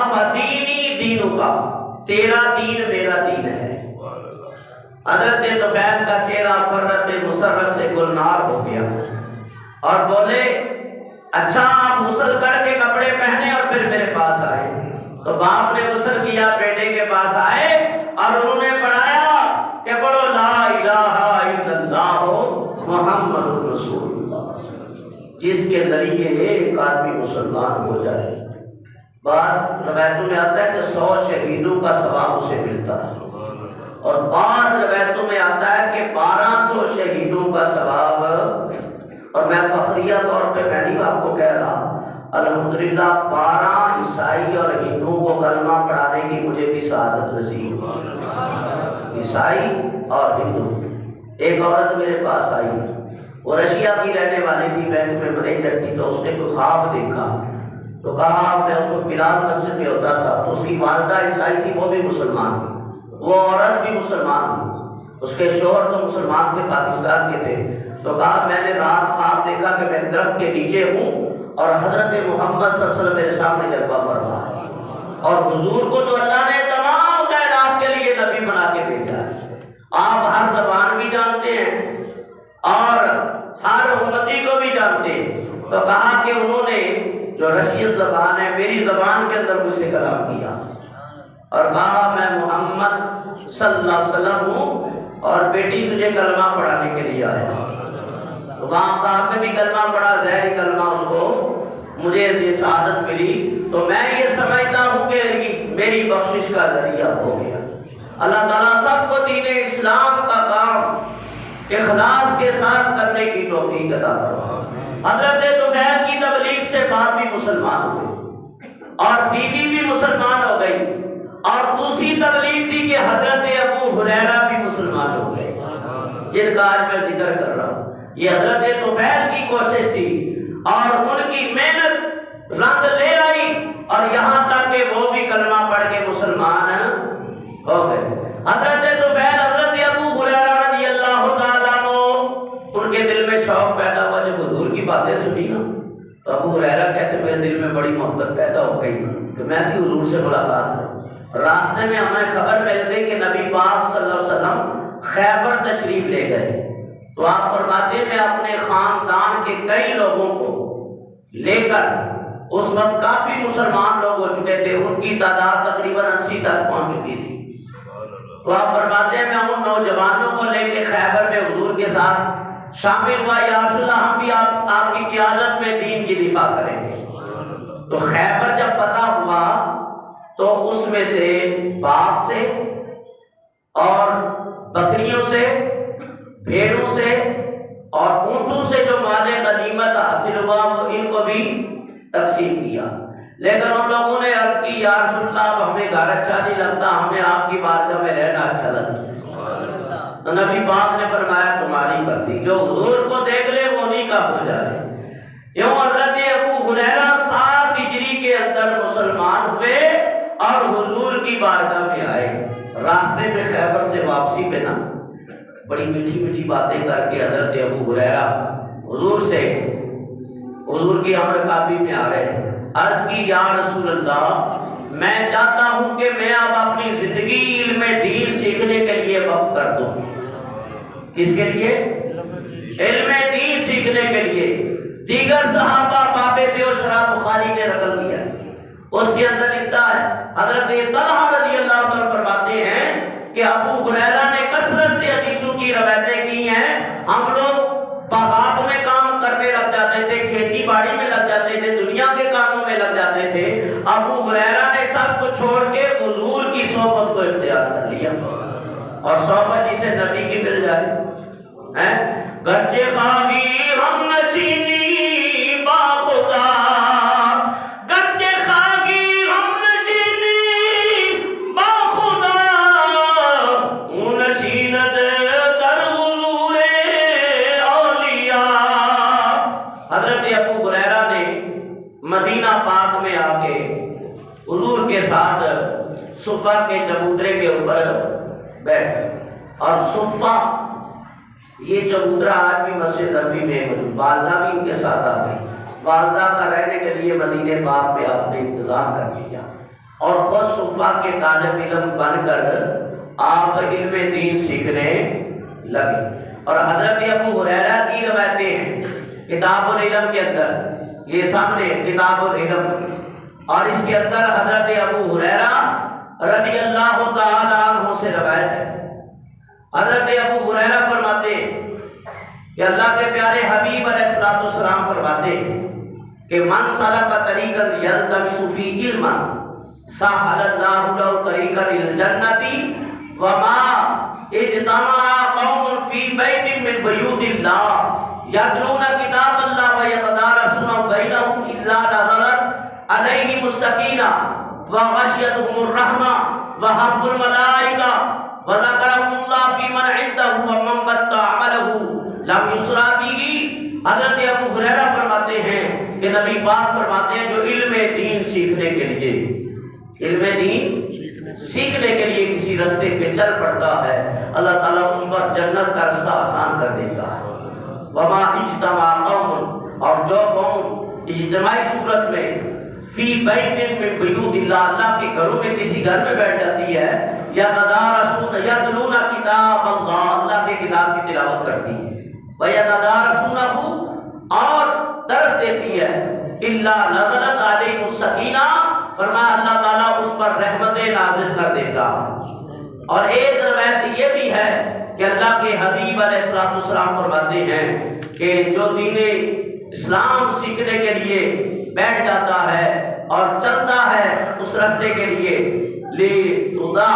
فدینی دینوں کا، تیرا دین میرا دین ہے۔ حضرت طفیل کا چہرہ فرت مسرت سے گلنار ہو گیا اور بولے اچھا آپ غسل کر کے کپڑے پہنے اور پھر میرے پاس آئے۔ تو باپ نے غسل کیا، بیٹے کے پاس آئے اور انہوں نے پڑھایا کہ پڑھو لا الہ الا اللہ محمد رسول اللہ، جس کے ذریعے ایک آدمی مسلمان ہو جائے۔ بعض روایتوں میں آتا ہے کہ 100 شہیدوں کا ثواب اسے ملتا ہے، اور بعض روایتوں میں آتا ہے کہ 1200 شہیدوں کا ثواب۔ اور میں فخریہ طور پہ میں نہیں آپ کو کہہ رہا، الحمدللہ 12 عیسائی اور ہندوؤں کو کلمہ پڑھانے کی مجھے بھی سعادت نصیب ہوئی، عیسائی اور ہندو۔ ایک عورت میرے پاس آئی، وہ رشیا کی رہنے والی تھی، بینک میں مینیجر تھی، تو اس نے کوئی خواب دیکھا، تو کہا میں اس کو بلال مسجد میں ہوتا تھا، تو اس کی والدہ عیسائی تھی، وہ بھی مسلمان ہوئی، وہ عورت بھی مسلمان ہوئی، اس کے شوہر تو مسلمان تھے، پاکستان کے تھے۔ تو کہا میں نے رات خواب دیکھا کہ میں درخت کے نیچے ہوں اور حضرت محمد صلی اللہ علیہ وسلم میرے سامنے جلوہ فرما ہے، اور حضور کو تو اللہ نے تمام کائنات کے لیے نبی بنا کے بھیجا ہے، آپ ہر زبان بھی جانتے ہیں اور ہر امتی کو بھی جانتے ہیں۔ تو کہا کہ انہوں نے جو رشید زبان ہے میری زبان کے اندر مجھ سے کلام کیا، اور کہا میں محمد صلی اللہ علیہ وسلم ہوں اور بیٹی تجھے کلمہ پڑھانے کے لیے آیا۔ تو وہاں صاحب نے بھی کلمہ پڑھا، ظاہری کلمہ اس کو، مجھے یہ سعادت ملی، تو میں یہ سمجھتا ہوں کہ میری بخشش کا ذریعہ ہو گیا۔ اللہ تعالیٰ سب کو دین اسلام کا کام اخلاص کے ساتھ کرنے کی توفیق عطا فرمائے۔ حضرت طفیل کی تبلیغ سے باپ بھی مسلمان ہوئے اور بیوی بھی مسلمان ہو گئی، اور دوسری تبلیغ تھی کہ حضرت ابو ہریرہ بھی مسلمان ہو گئے، جن کا آج میں ذکر کر رہا ہوں۔ یہ حضرت طفیل کی کوشش تھی اور ان کی محنت رنگ لے آئی، اور یہاں تک کہ وہ بھی کلمہ پڑھ کے مسلمان ہو گئے۔ حضرت طفیل، حضرت ابو ہریرہ رضی اللہ تعالیٰ عنہ، ان کے دل میں شوق پیدا ہوا جب حضور کی باتیں سنی نا، تو ابو ہریرہ کہتے میرے دل میں بڑی محبت پیدا ہو گئی کہ میں بھی حضور سے ملاقات کروں۔ راستے میں ہمیں خبر مل گئی کہ نبی پاک صلی اللہ علیہ وسلم خیبر تشریف لے گئے، تو آپ فرماتے ہیں میں اپنے خاندان کے کئی لوگوں کو لے کر، اس وقت کافی مسلمان لوگ ہو چکے تھے، ان کی تعداد تقریباً 80 تک پہنچ چکی تھی، تو آپ فرماتے ہیں میں ان نوجوانوں کو لے کے خیبر میں حضور کے ساتھ شامل ہوا، یا رسول اللہ ہم بھی آپ کی قیادت میں دین کی دفاع کریں گے۔ تو خیبر جب فتح ہوا تو اس میں سے باغ سے اور بکریوں سے، بھیڑوں سے اور اونٹوں سے جو مال غنیمت حاصل ہوا وہ ان کو بھی تقسیم کیا، لیکن ان لوگوں نے عرض کی یا رسول اللہ ہمیں گھر اچھا نہیں لگتا، ہمیں آپ کی بارگاہ میں رہنا اچھا لگتا۔ تو نبی پاک نے فرمایا تمہاری مرضی، جو حضور کو دیکھ لے وہ نہیں کا ہو جائے۔ یوں حضرت ابو ہریرہ 7 ہجری کے اندر مسلمان ہوئے اور حضور کی بارگاہ میں آئے۔ راستے میں خیبر سے واپسی پہ نا بڑی میٹھی میٹھی باتیں کر کے حضرت ابو ہریرہ حضور سے، حضور کی امر کعبی میں آ رہے تھے، عرض کی یا رسول اللہ میں چاہتا ہوں کہ میں اب اپنی زندگی علم دین سیکھنے کے لیے وقف کر دوں۔ کس کے لیے؟ علم دین سیکھنے کے لیے۔ دیگر صحابہ باب بیوشرا بخاری نے نقل کیا، اس کے اندر لکھتا ہے حضرت طلحہ رضی اللہ عنہ فرماتے ہیں کہ ابو ہریرہ نے کثرت سے حدیثوں کی روایتیں کی ہیں، ہم لوگ باغات میں کام کرنے لگ جاتے تھے، کھیتی باڑی میں لگ جاتے تھے، دنیا کے کاموں میں لگ جاتے تھے، ابو ہریرہ نے سب کو چھوڑ کے حضور کی صحبت کو اختیار کر لیا، اور صحبت جسے نبی کی مل جائے، گرچہ خواہی ہم نشینی با خدا، گرچہ خواہی ہم نشینی با خدا، اون نشیند در حضور اولیاء۔ حضرت ابو ہریرہ نے مدینہ پاک میں آ کے حضور کے ساتھ صفہ کے چبوترے کے اوپر بیٹھ گئے، اور صفہ یہ چبوترا آج بھی مسجد نبوی میں موجود، والدہ بھی ان کے ساتھ آ گئی، والدہ کا رہنے کے لیے مدینے پاک میں آپ نے انتظام کر دیا، اور خود صفہ کے طالب علم بن کر آپ علم دین سیکھنے لگے۔ اور حضرت ابو ہریرہ کی روایتیں ہیں کتاب العلم کے اندر، یہ سامنے کتاب العلم، اور اس کے اندر حضرت ابو ہریرہ رضی اللہ تعالی عنہ سے روایت ہے۔ حضرت ابو ہریرہ فرماتے کہ اللہ کے پیارے حبیب علیہ السلام فرماتے کہ من سلک طریقا یلتمس فیہ علما سہل اللہ لہ طریقا للجنۃ وما اجتمع قوم فی بیت من بیوت اللہ یتلون کتاب اللہ ویتدارسونہ بینہم الا نزلت علیہم السکینہ وغشیتہم الرحمہ وحف الملائکہ وذکرہم اللہ فی من عندہ ومن بطع عملہ لم یسرا بہ۔ حضرت ابو ہریرہ فرماتے ہیں کہ نبی پاک فرماتے ہیں جو علم دین سیکھنے کے لیے، علم دین سیکھنے کے لیے کسی رستے پہ چل پڑتا ہے، اللہ تعالیٰ اس پر جنت کا رستہ آسان کر دیتا ہے۔ وما اجتمع قوم، اور جو قوم اجتماعی صورت میں فی بیت من بیوت اللہ، اللہ کے گھروں میں کسی گھر میں بیٹھ جاتی ہے، یتدارسون یتلون کتاب اللہ، اللہ کے کتاب کی تلاوت کرتی ہے، ویتدارسونہ، اور درس دیتی ہے، الا نزلت علیہم السکینہ، فرمایا اللہ تعالیٰ اس پر رحمتیں نازل کر دیتا۔ اور ایک روایت یہ بھی ہے کہ اللہ کے حبیب علیہ السلام فرماتے ہیں کہ جو دین اسلام سیکھنے کے لیے بیٹھ جاتا ہے اور چلتا ہے اس رستے کے لیے، لِتُضَعَ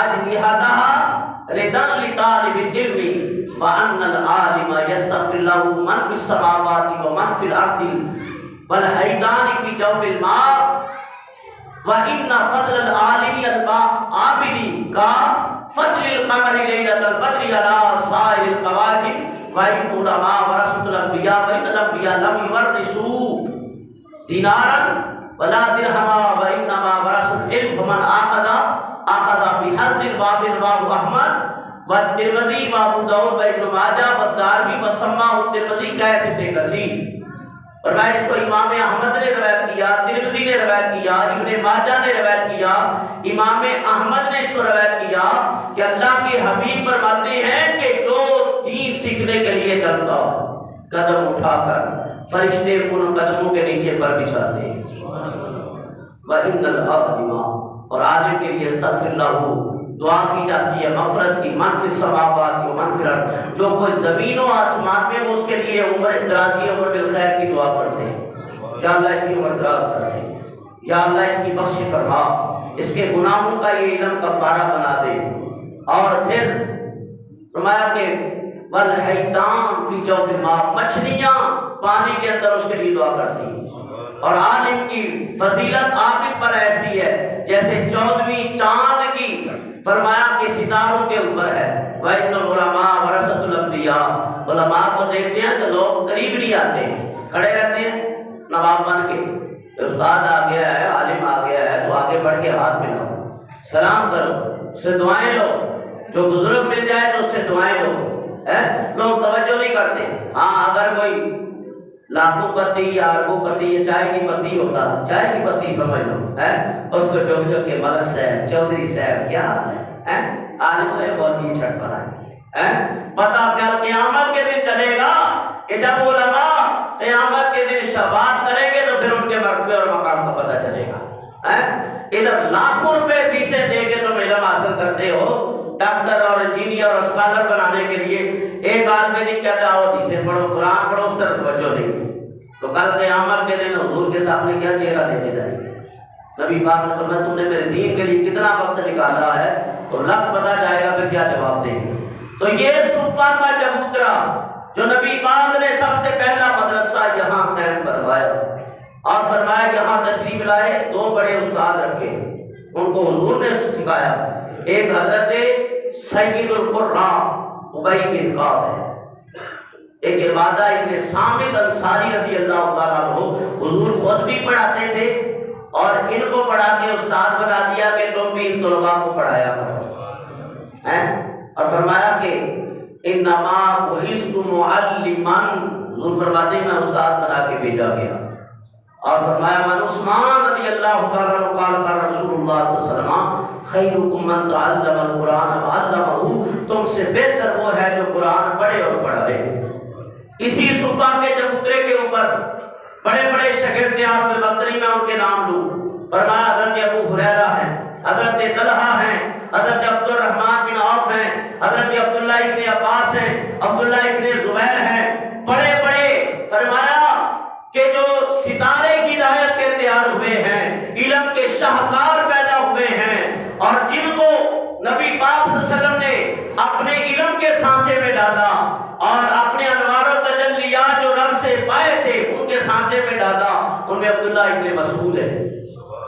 أَجْنِحَتَهَا رِدًا لِطَالِبِ الْعِلْمِ وَأَنَّ الْعَالِمَ يَسْتَغْفِرُ لَهُ مَنْ فِي السَّمَاوَاتِ وَمَنْ فِي الْأَرْضِ وَالْحَيْتَانِ فِي جَوْفِ الْمَاءِ وَإِنَّ فَضْلَ الْعَالِمِ الْعَابِدِ كَفَضْلِ الْقَمَرِ لَيْلَةَ الْبَدْرِ عَلَى سَائِرِ الْكَوَاكِبِ وَإِنَّ الْعُلَمَاءَ وَرَثَةُ الْأَنْبِيَاءِ وَإِنَّ الْأَنْبِيَاءَ لَمْ يُوَرِّثُوا دِينَارًا ولا درہما وانما ورث العلم فمن اخذ بحظ وافر واہ احمد والترمذی وابو داؤد وابن ماجہ والدارمی وسماہ الترمذی کیسے ابن کثیر. اور میں اس کو امام احمد نے روایت کیا، ترمذی نے روایت کیا، ابن ماجہ نے روایت کیا، امام احمد نے اس کو روایت کیا کہ اللہ کے حبیب فرماتے ہیں کہ جو دین سیکھنے کے لیے چلتا ہو قدم اٹھا کر فرشتے ان قدموں کے نیچے پر بچھاتے ہیں. وَإِنَّ الْعَالِمَ، اور عالم کے لیے استغفر لہ دعا کی جاتی ہے مغفرت کی، من فی السماوات و من فی الارض، جو کوئی زمین و آسمان میں اس کے لیے عمر درازی عمر بالخیر کی دعا کرتے ہیں. یا اللہ اس کی عمر دراز کر دے، یا اللہ اس کی بخشی فرما، اس کے گناہوں کا یہ علم کفارہ بنا دے. اور پھر فرمایا کہ والحیتان فی جوف الماء، مچھلیاں پانی کے اندر اس کے لیے دعا کرتی ہیں. اور عالم کی فضیلت عابد پر ایسی ہے جیسے 14ویں چاند کی فرمایا کہ ستاروں کے اوپر ہے. وَإِنَّ الْعُلَمَاءَ وَرَثَةُ الْأَنبِيَاء، علماء کو دیکھتے ہیں کہ لوگ قریب نہیں آتے، کھڑے رہتے ہیں نواب بن کے. استاد آ گیا ہے، عالم آ گیا ہے تو آگے بڑھ کے ہاتھ ملاؤ، سلام کرو، اس سے دعائیں لو. جو بزرگ مل جائے تو اس سے دعائیں لو. لوگ توجہ نہیں کرتے. ہاں اگر کوئی لاکھوں پتی یا اربوں پتی یا چائے کی پتی ہوتا، چائے کی پتی سمجھ لو، اس کو چوک چوک کے ملک صاحب، چودھری صاحب کیا حال ہے، عالم ہے بہت ہی چھٹ پر آئے. پتہ کل قیامت کے دن چلے گا کہ جب علماء قیامت کے دن شفاعت کریں گے تو پھر ان کے مرتبے اور مقام کا پتہ چلے گا. ادھر لاکھوں روپے فیسیں دے کے تم علم حاصل کرتے ہو، ڈاکٹر اور انجینئر اور اسکالر بنانے کے لیے. ایک آدمی نہیں کہتا ہو حدیثیں پڑھو، قرآن پڑھو، اس طرف توجہ نہیں. تو کل قیامت کے دن حضور کے سامنے کیا چہرہ لیتے جائیں گے؟ نبی پاک نے فرمایا تم نے میرے دین کے لیے کتنا وقت نکالا ہے، تو لگ پتہ جائے گا پھر کیا جواب دیں گے. تو یہ صفہ کا چبوترا جو نبی پاک نے سب سے پہلا مدرسہ یہاں قائم فرمایا اور فرمایا یہاں تشریف لائے 2 بڑے استاد رکھے، ان کو حضور نے سکھایا. ایک حضرت سید القراء ابی بن کعب ہے، ایک عبادہ ابن صامت انصاری رضی اللہ تعالیٰ عنہ. حضور خود بھی پڑھاتے تھے اور ان کو پڑھا کے استاد بنا دیا کہ تم بھی ان طلباء کو پڑھایا کرو. اور فرمایا کہ انما بعثت معلما، حضور فرماتے ہیں میں استاد بنا کے بھیجا گیا. اور فرمایا من عثمان رضی اللہ تعالیٰ عنہ قال قال رسول اللہ صلی اللہ علیہ وسلم خیرکم من تعلم القرآن وعلمہ، تم سے بہتر وہ ہے جو قرآن پڑھے اور پڑھائے. اسی صفہ کے چبوترے کے اوپر بڑے بڑے شاگرد آپ میں بکری میں ان کے نام لوں. فرمایا حضرت ابو ہریرہ ہیں، حضرت طلحہ ہیں، حضرت عبد الرحمن بن عوف ہیں، حضرت عبداللہ ابن عباس ہیں، عبداللہ ابن زبیر ہیں. بڑے بڑے فرمایا کہ جو ستارے کی ہدایت کے تیار ہوئے ہیں، علم کے شاہکار پیدا ہوئے ہیں، اور جن کو نبی پاک صلی اللہ علیہ وسلم نے اپنے علم کے سانچے میں ڈالا اور اپنے انوار و تجلیات جو رب سے پائے تھے ان کے سانچے میں ڈالا. ان میں عبداللہ ابن مسعود ہے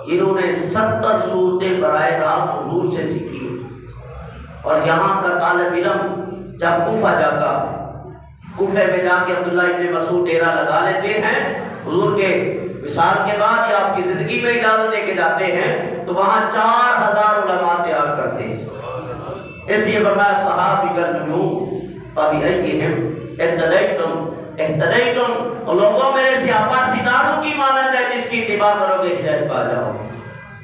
جنہوں نے 70 صورتیں براہ راست حضور سے سیکھی. اور یہاں کا طالب علم جب کوفہ جاتا ہے، کوفے میں جا کے عبداللہ ابن مسعود ڈیرا لگا لیتے ہیں، حضور کے وصال کے بعد یا آپ کی زندگی میں اجازت دے کے جاتے ہیں تو وہاں 4000 علماء تیار کرتے ہیں. اس لیے فرمایا صحابی النجوم فبأیہم اہتدیتم، اور لوگوں میرے صحابہ ستاروں کی مانند ہے جس کی اتباع کرو گے ہدایت پا جاؤ گے.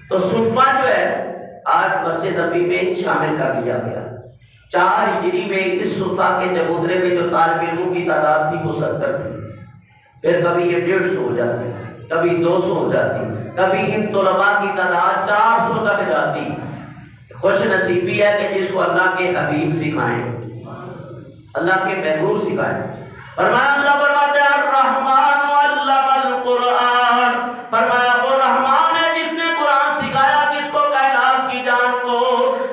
تو صفہ جو ہے آج مسجد نبی میں شامل کر لیا گیا. 4 ہجری میں اس صفہ کے چبوترے میں جو طالب علموں کی تعداد تھی وہ 70 تھی. پھر کبھی یہ 150 ہو جاتی، کبھی 200 ہو جاتی، کبھی ان طلباء کی تعداد 400 تک جاتی. خوش نصیبی ہے کہ جس کو اللہ کے حبیب سکھائیں، اللہ کے محبوب سکھائیں. فرمایا اللہ فرماتے ہیں الرحمن علم القرآن، فرمایا وہ رحمان ہے جس نے قرآن سکھایا. جس کو کائنات کی جان کو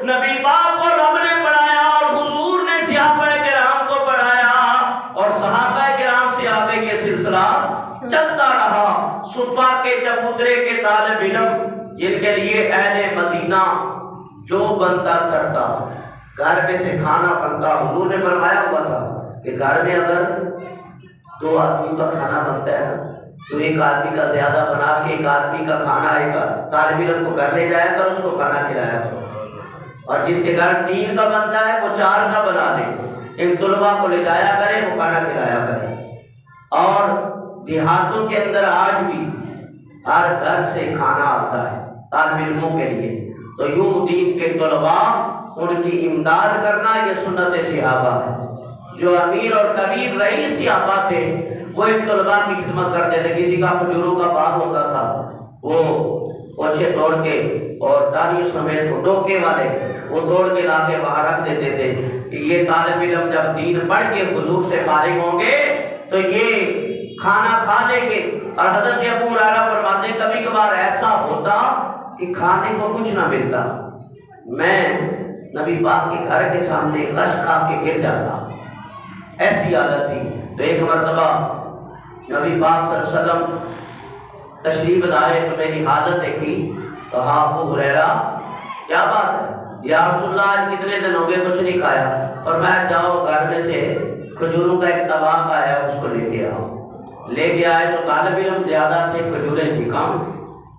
نبی پاک کو رب نے پڑھایا اور حضور نے صحابہ کرام کو پڑھایا اور صحابہ کرام سے آگے یہ سلسلہ چلتا رہا. صفہ کے چبوترے کے طالب علم جن کے لیے اہل مدینہ جو بنتا سرتا، گھر میں سے کھانا بنتا. حضور نے فرمایا ہوا تھا کہ گھر میں اگر 2 آدمی کا کھانا بنتا ہے تو ایک آدمی کا زیادہ بنا کے ایک آدمی کا کھانا ایک طالب علم کو گھر لے جایا کر، اس کو کھانا کھلایا کرو، اور جس کے گھر 3 کا بنتا ہے وہ 4 کا بنا لے، ان طلباء کو لے جایا کرے، وہ کھانا کھلایا کرے۔ اور دیہاتوں کے اندر آج بھی ہر گھر سے کھانا آتا ہے طالب علموں کے لیے، تو یوں دین کے طلباء ان کی امداد کرنا یہ سنت صحابہ ہے۔ جو امیر اور کبیر رئیس صحابہ تھے وہ ان طلباء کی خدمت کرتے تھے۔ کسی کا کھجوروں کا باغ ہوتا تھا، وہ پوچھے توڑ کے اور دانی سمیت ڈوکے والے وہ توڑ کے لا کے وہاں رکھ دیتے تھے کہ یہ طالب علم جب دین پڑھ کے حضور سے فارغ ہوں گے تو یہ کھانا کھا لیں گے۔ اور حضرت ابو ہریرہ فرماتے ہیں کبھی کبھار ایسا ہوتا کہ کھانے کو کچھ نہ ملتا، میں نبی پاک کے گھر کے سامنے غش کھا کے گر جاتا، ایسی عادت تھی۔ تو ایک مرتبہ نبی پاک صلی اللہ علیہ وسلم تشریف لائے تو میری حالت دیکھی، کہا ابو ہریرہ کیا بات ہے یا رسول اللہ، کتنے دن ہو گئے کچھ نہیں کھایا؟ فرمایا جاؤ گھر میں سے کھجوروں کا ایک طبق آیا اس کو لے کے آؤ۔ لے کے آئے تو طالب علم زیادہ تھے، کھجوریں تھی کم،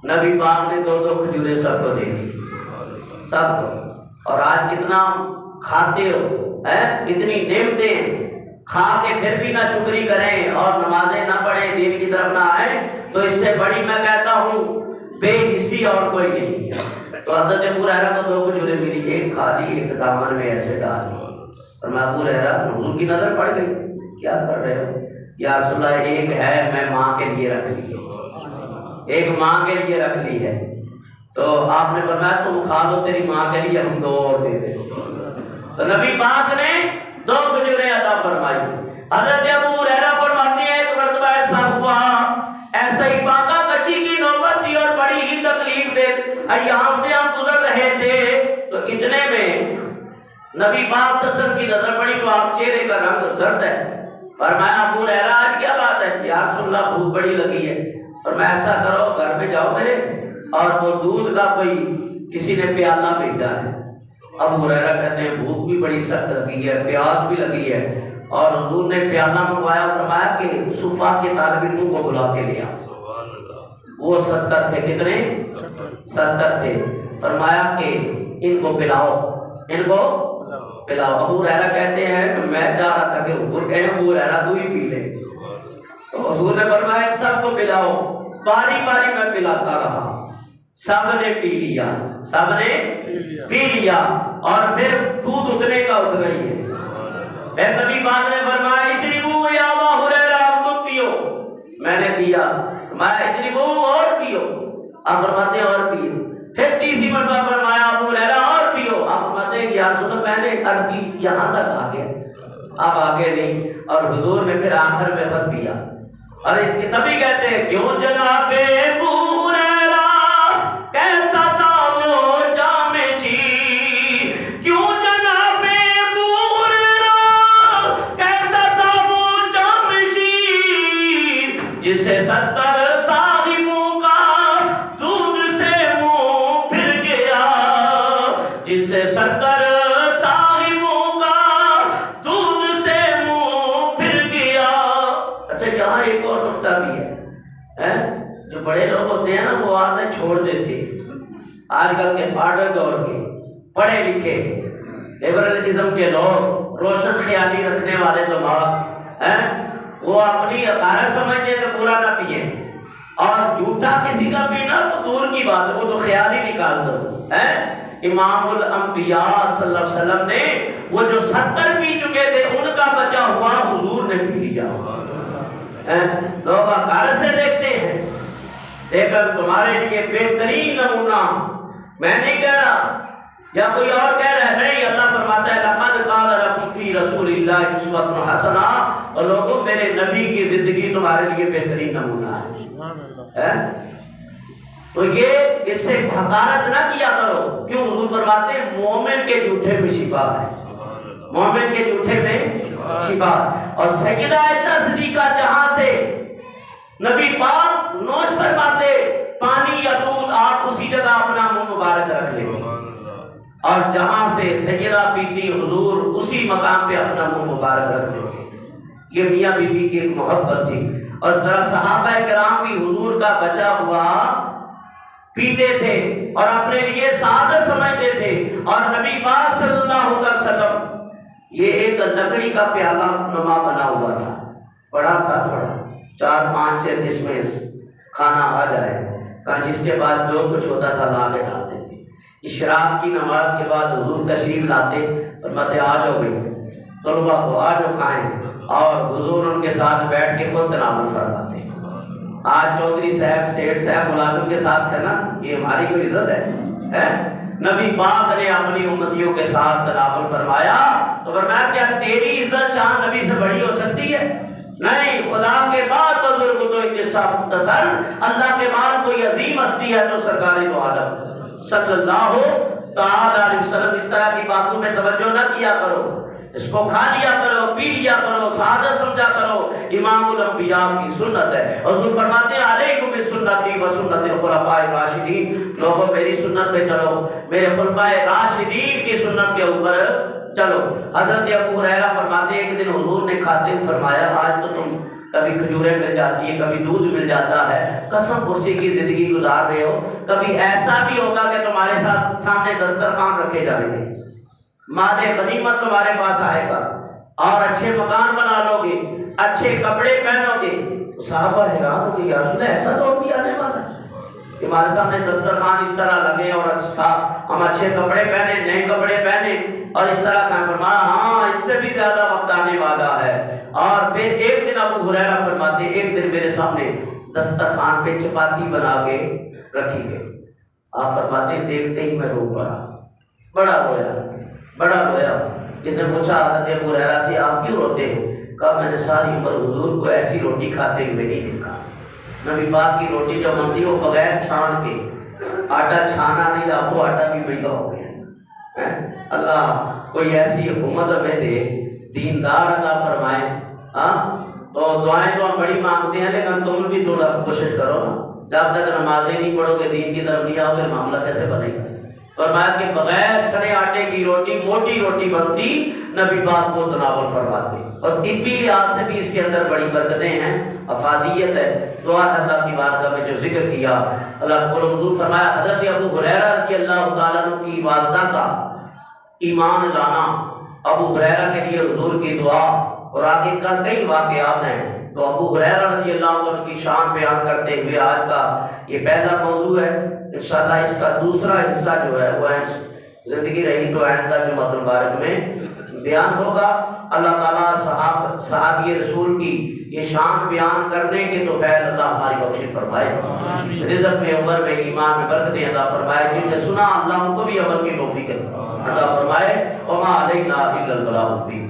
نبی پاک نے 2 کھجوریں سب کو دے دی، سب کو۔ اور آج کتنا کھاتے ہو، کتنی نعمتیں کھا کے پھر بھی نہ شکری کریں اور نمازیں نہ پڑھیں، دین کی طرف نہ آئیں، تو اس سے بڑی میں کہتا ہوں بے حسی اور کوئی نہیں ہے۔ تو حضرت ابو ہریرہ کو 2 کھجوریں ملی، ایک کھا لی، ایک دامن میں ایسے ڈال دی۔ اور میں ابو ہریرہ حضور کی نظر پڑ گئی، کیا کر رہے ہو یا رسول اللہ؟ ایک ہے میں ماں کے لیے رکھ لی ہے، ایک ماں کے لیے رکھ لی ہے۔ تو آپ نے فرمایا تم کھا لو، تیری ماں کے لیے ہم 2 اور دے دیں۔ تو نبی پاک نے 2 کھجوریں عطا فرمائی۔ حضرت ابو ہریرہ فرماتے ہیں ایک مرتبہ ایسا ہوا، ایسا ہی فاقہ کشی کی نوبت تھی اور بڑی ہی تکلیف دے ایام سے ہم گزر رہے تھے، تو اتنے میں نبی پاک صلی اللہ علیہ وسلم کی نظر پڑی تو آپ چہرے کا رنگ زرد ہے۔ فرمایا ابو ہریرہ آج کیا بات ہے؟ یا رسول اللہ بھوک بڑی لگی ہے۔ فرمایا ایسا کرو گھر میں جاؤ میرے اور وہ دودھ کا کوئی کسی نے پیالہ بھیجا ہے۔ ابو ہریرہ کہتے ہیں بھوک بھی بڑی سخت لگی ہے، پیاس بھی لگی ہے، اور حضور نے پیالہ منگوایا، فرمایا کہ صفا کے طالب علموں کو بلا کے لیا۔ وہ 70 تھے، کتنے؟ 70 تھے۔ فرمایا کہ ان کو پلاؤ، ان کو پلاؤ۔ ابو ہریرہ کہتے ہیں کہ میں چاہ رہا تھا کہ حضور کہیں ابو ہریرہ تو ہی پی لے، تو حضور نے فرمایا سب کو پلاؤ، باری باری میں پلاتا رہا، سب نے پی لیا، سب نے پی لیا، اور پھر دودھ اتنے کا اتنا ہی ہے۔ پھر نبی پاک نے فرمایا اشربوا یا ابا ہریرہ، اب تم پیو۔ میں نے پیا، فرمایا اشربوا اور پیو، آپ فرماتے ہیں اور پیو۔ پھر تیسری مرتبہ فرمایا ابو ہریرہ اور پیو، آپ فرماتے ہیں یا رسول اللہ میں نے عرض کی یہاں تک آ گیا، اب آگے نہیں۔ اور حضور نے پھر آخر میں خود پیا، اور تبھی کہتے ہیں کیوں جناب ابو ہریرہ کیسا تھا وہ جامشی، کیوں جناب ابو ہریرہ کیسا تھا وہ جامشی، جسے 70 صاحبوں کا دودھ سے منہ پھر گیا، جسے 70 صاحبوں کا دودھ سے منہ پھر گیا۔ اچھا یہاں ایک اور نقطہ بھی ہے، جو بڑے لوگ ہوتے ہیں نا وہ عادت چھوڑ دیتے ہیں۔ آج کل کے ماڈرن دور کے پڑھے لکھے لبرلزم کے لوگ، روشن خیالی رکھنے والے دماغ، وہ اپنی عقائد سمجھتے ہیں تو پورا نہ پیے، اور جھوٹا کسی کا پینا تو دور کی بات ہے، وہ تو خیال ہی نکال دو۔ امام الانبیاء صلی اللہ علیہ وسلم نے وہ جو 70 پی چکے تھے ان کا بچا ہوا حضور نے پی لیا۔ لوگ عقائد سے دیکھتے ہیں، لیکن تمہارے لیے بہترین نمونہ میں نہیں کہہ رہا یا کوئی اور کہہ رہا ہے، نہیں، اللہ فرماتا ہے لقد کان لکم فی رسول اللہ اسوۃ حسنہ، اور لوگوں میرے نبی کی زندگی تمہارے لیے بہترین نمونہ ہے۔ تو یہ اس سے حقارت نہ کیا کرو، کیوں؟ حضور فرماتے ہیں مومن کے جھوٹے میں شفا ہے، مومن کے جھوٹے میں شفا۔ اور سیدہ عائشہ صدیقہ جہاں سے نبی پاک نوش فرماتے پانی یا دودھ، آپ اسی جگہ اپنا منہ مبارک رکھ لیں، اور جہاں سے سیدہ پیتی حضور اسی مقام پہ اپنا منہ مبارک رکھ لیں۔ یہ میاں بیوی کی ایک محبت تھی۔ اور ذرا صحابہ کرام بھی حضور کا بچا ہوا پیتے تھے اور اپنے لیے سعادت سمجھتے تھے، اور نبی پاک صلی اللہ علیہ وسلم یہ ایک لکڑی کا پیالہ نما بنا ہوا تھا، بڑا تھا تھوڑا، 4-5 سے جس میں کھانا آ جائے، اور جس کے بعد جو کچھ ہوتا تھا لا کے ڈال دیتے۔ اشراق کی نماز کے بعد حضور تشریف لاتے، فرماتے آ جاؤ بھائی طلبہ کو آ جاؤ کھائیں، اور حضور ان کے ساتھ بیٹھ کے خود تناول فرماتے۔ آج چودھری صاحب، سیٹھ صاحب ملازم کے ساتھ کھانا یہ ہماری کوئی عزت ہے؟ نبی پاک نے اپنی امتیوں کے ساتھ تناول فرمایا، تو فرمایا کیا تیری عزت چاند نبی سے بڑی ہو سکتی ہے؟ نہیں، خدا کے بعد بزرگ تو اکتساب مختصر، اللہ کے بعد کوئی عظیم ہستی ہے تو سرکار دو عالم صلی اللہ تعالی علیہ وسلم۔ اس طرح کی باتوں میں توجہ نہ کیا کرو، اس کو کھا لیا کرو، پی لیا کرو، سعادت سمجھا کرو، امام الانبیاء کی سنت ہے۔ حضور فرماتے ہیں علیکم بسنتی و سنت الخلفاء الراشدین، لوگوں میری سنت پہ چلو، میرے خلفاء راشدین کی سنت کے اوپر چلو۔ حضرت ابو ہریرہ فرماتے ہیں ایک دن حضور نے کھاتے فرمایا آج تو تم کبھی کھجوریں مل جاتی ہیں، کبھی دودھ مل جاتا ہے، قسم کرسی کی زندگی گزار رہے ہو، کبھی ایسا بھی ہوگا کہ تمہارے ساتھ سامنے دسترخوان رکھے جائیں گے، مال غنیمت تمہارے پاس آئے گا، اور اچھے مکان بنا لو گے، اچھے کپڑے پہنو گے۔ صحابہ حیران ہو گئے، یا رسول اللہ ایسا دور بھی آنے والا ہے کہ ہمارے سامنے دسترخوان اس طرح لگے اور ہم اچھے کپڑے پہنے، نئے کپڑے پہنے اور اس طرح کا؟ فرمایا ہاں اس سے بھی زیادہ وقت آنے والا ہے۔ اور پھر ایک دن ابو ہریرہ فرماتے ایک دن میرے سامنے دسترخوان پہ چپاتی بنا کے رکھی گئی، آپ فرماتے دیکھتے ہی میں رو پڑا، بڑا رویا۔ اس نے پوچھا حضرت ابو ہریرہ سے آپ کیوں روتے ہیں؟ کہا میں نے ساری عمر حضور کو ایسی روٹی کھاتے ہوئے نہیں دیکھا۔ نبی پاک کی روٹی جو بنتی وہ بغیر چھان کے، آٹا چھانا نہیں، آپ کو آٹا بھی مہنگا ہو گیا۔ اللہ کوئی ایسی حکومت ہمیں دے، دیندار عطا فرمائے۔ تو دعائیں تو ہم بڑی مانگتے ہیں، لیکن تم بھی تھوڑا کوشش کرو نا، جب تک نمازیں نہیں پڑھو گے، دین کی طرف نہیں آؤ گے، معاملہ کیسے بنے گا؟ فرمایا کہ بغیر چھنے آٹے کی روٹی، موٹی روٹی بنتی، نبی پاک کو تناول فرماتے، اور طبی لحاظ سے بھی اس کے اندر بڑی برکتیں ہیں، افادیت ہے۔ دعا اللہ کی بارگاہ میں جو ذکر کیا اللہ کو حضور فرمایا حضرت ابو ہریرہ رضی اللہ تعالیٰ عنہ کی والدہ کا ایمان لانا، ابو ہریرہ کے لیے حضور کی دعا، اور آگے کا کئی واقعات ہیں۔ تو ابو ہریرہ رضی اللہ عنہ کی شان بیان کرتے ہوئے آج کا یہ پہلا موضوع ہے، انشاءاللہ اس کا دوسرا حصہ جو ہے وہ زندگی رہی تو آئندہ جمعۃ المبارک میں بیان ہوگا۔ اللہ تعالیٰ صحابی رسول کی یہ شان بیان کرنے کے توفیق اللہ ہماری بخشش فرمائے، رزق میں، عمر میں، ایمان میں برکتیں عطا فرمائے، جن نے سنا اللہ ان کو بھی عمل کی توفیق عطا فرمائے۔ وما علینا الا البلاغ المبین۔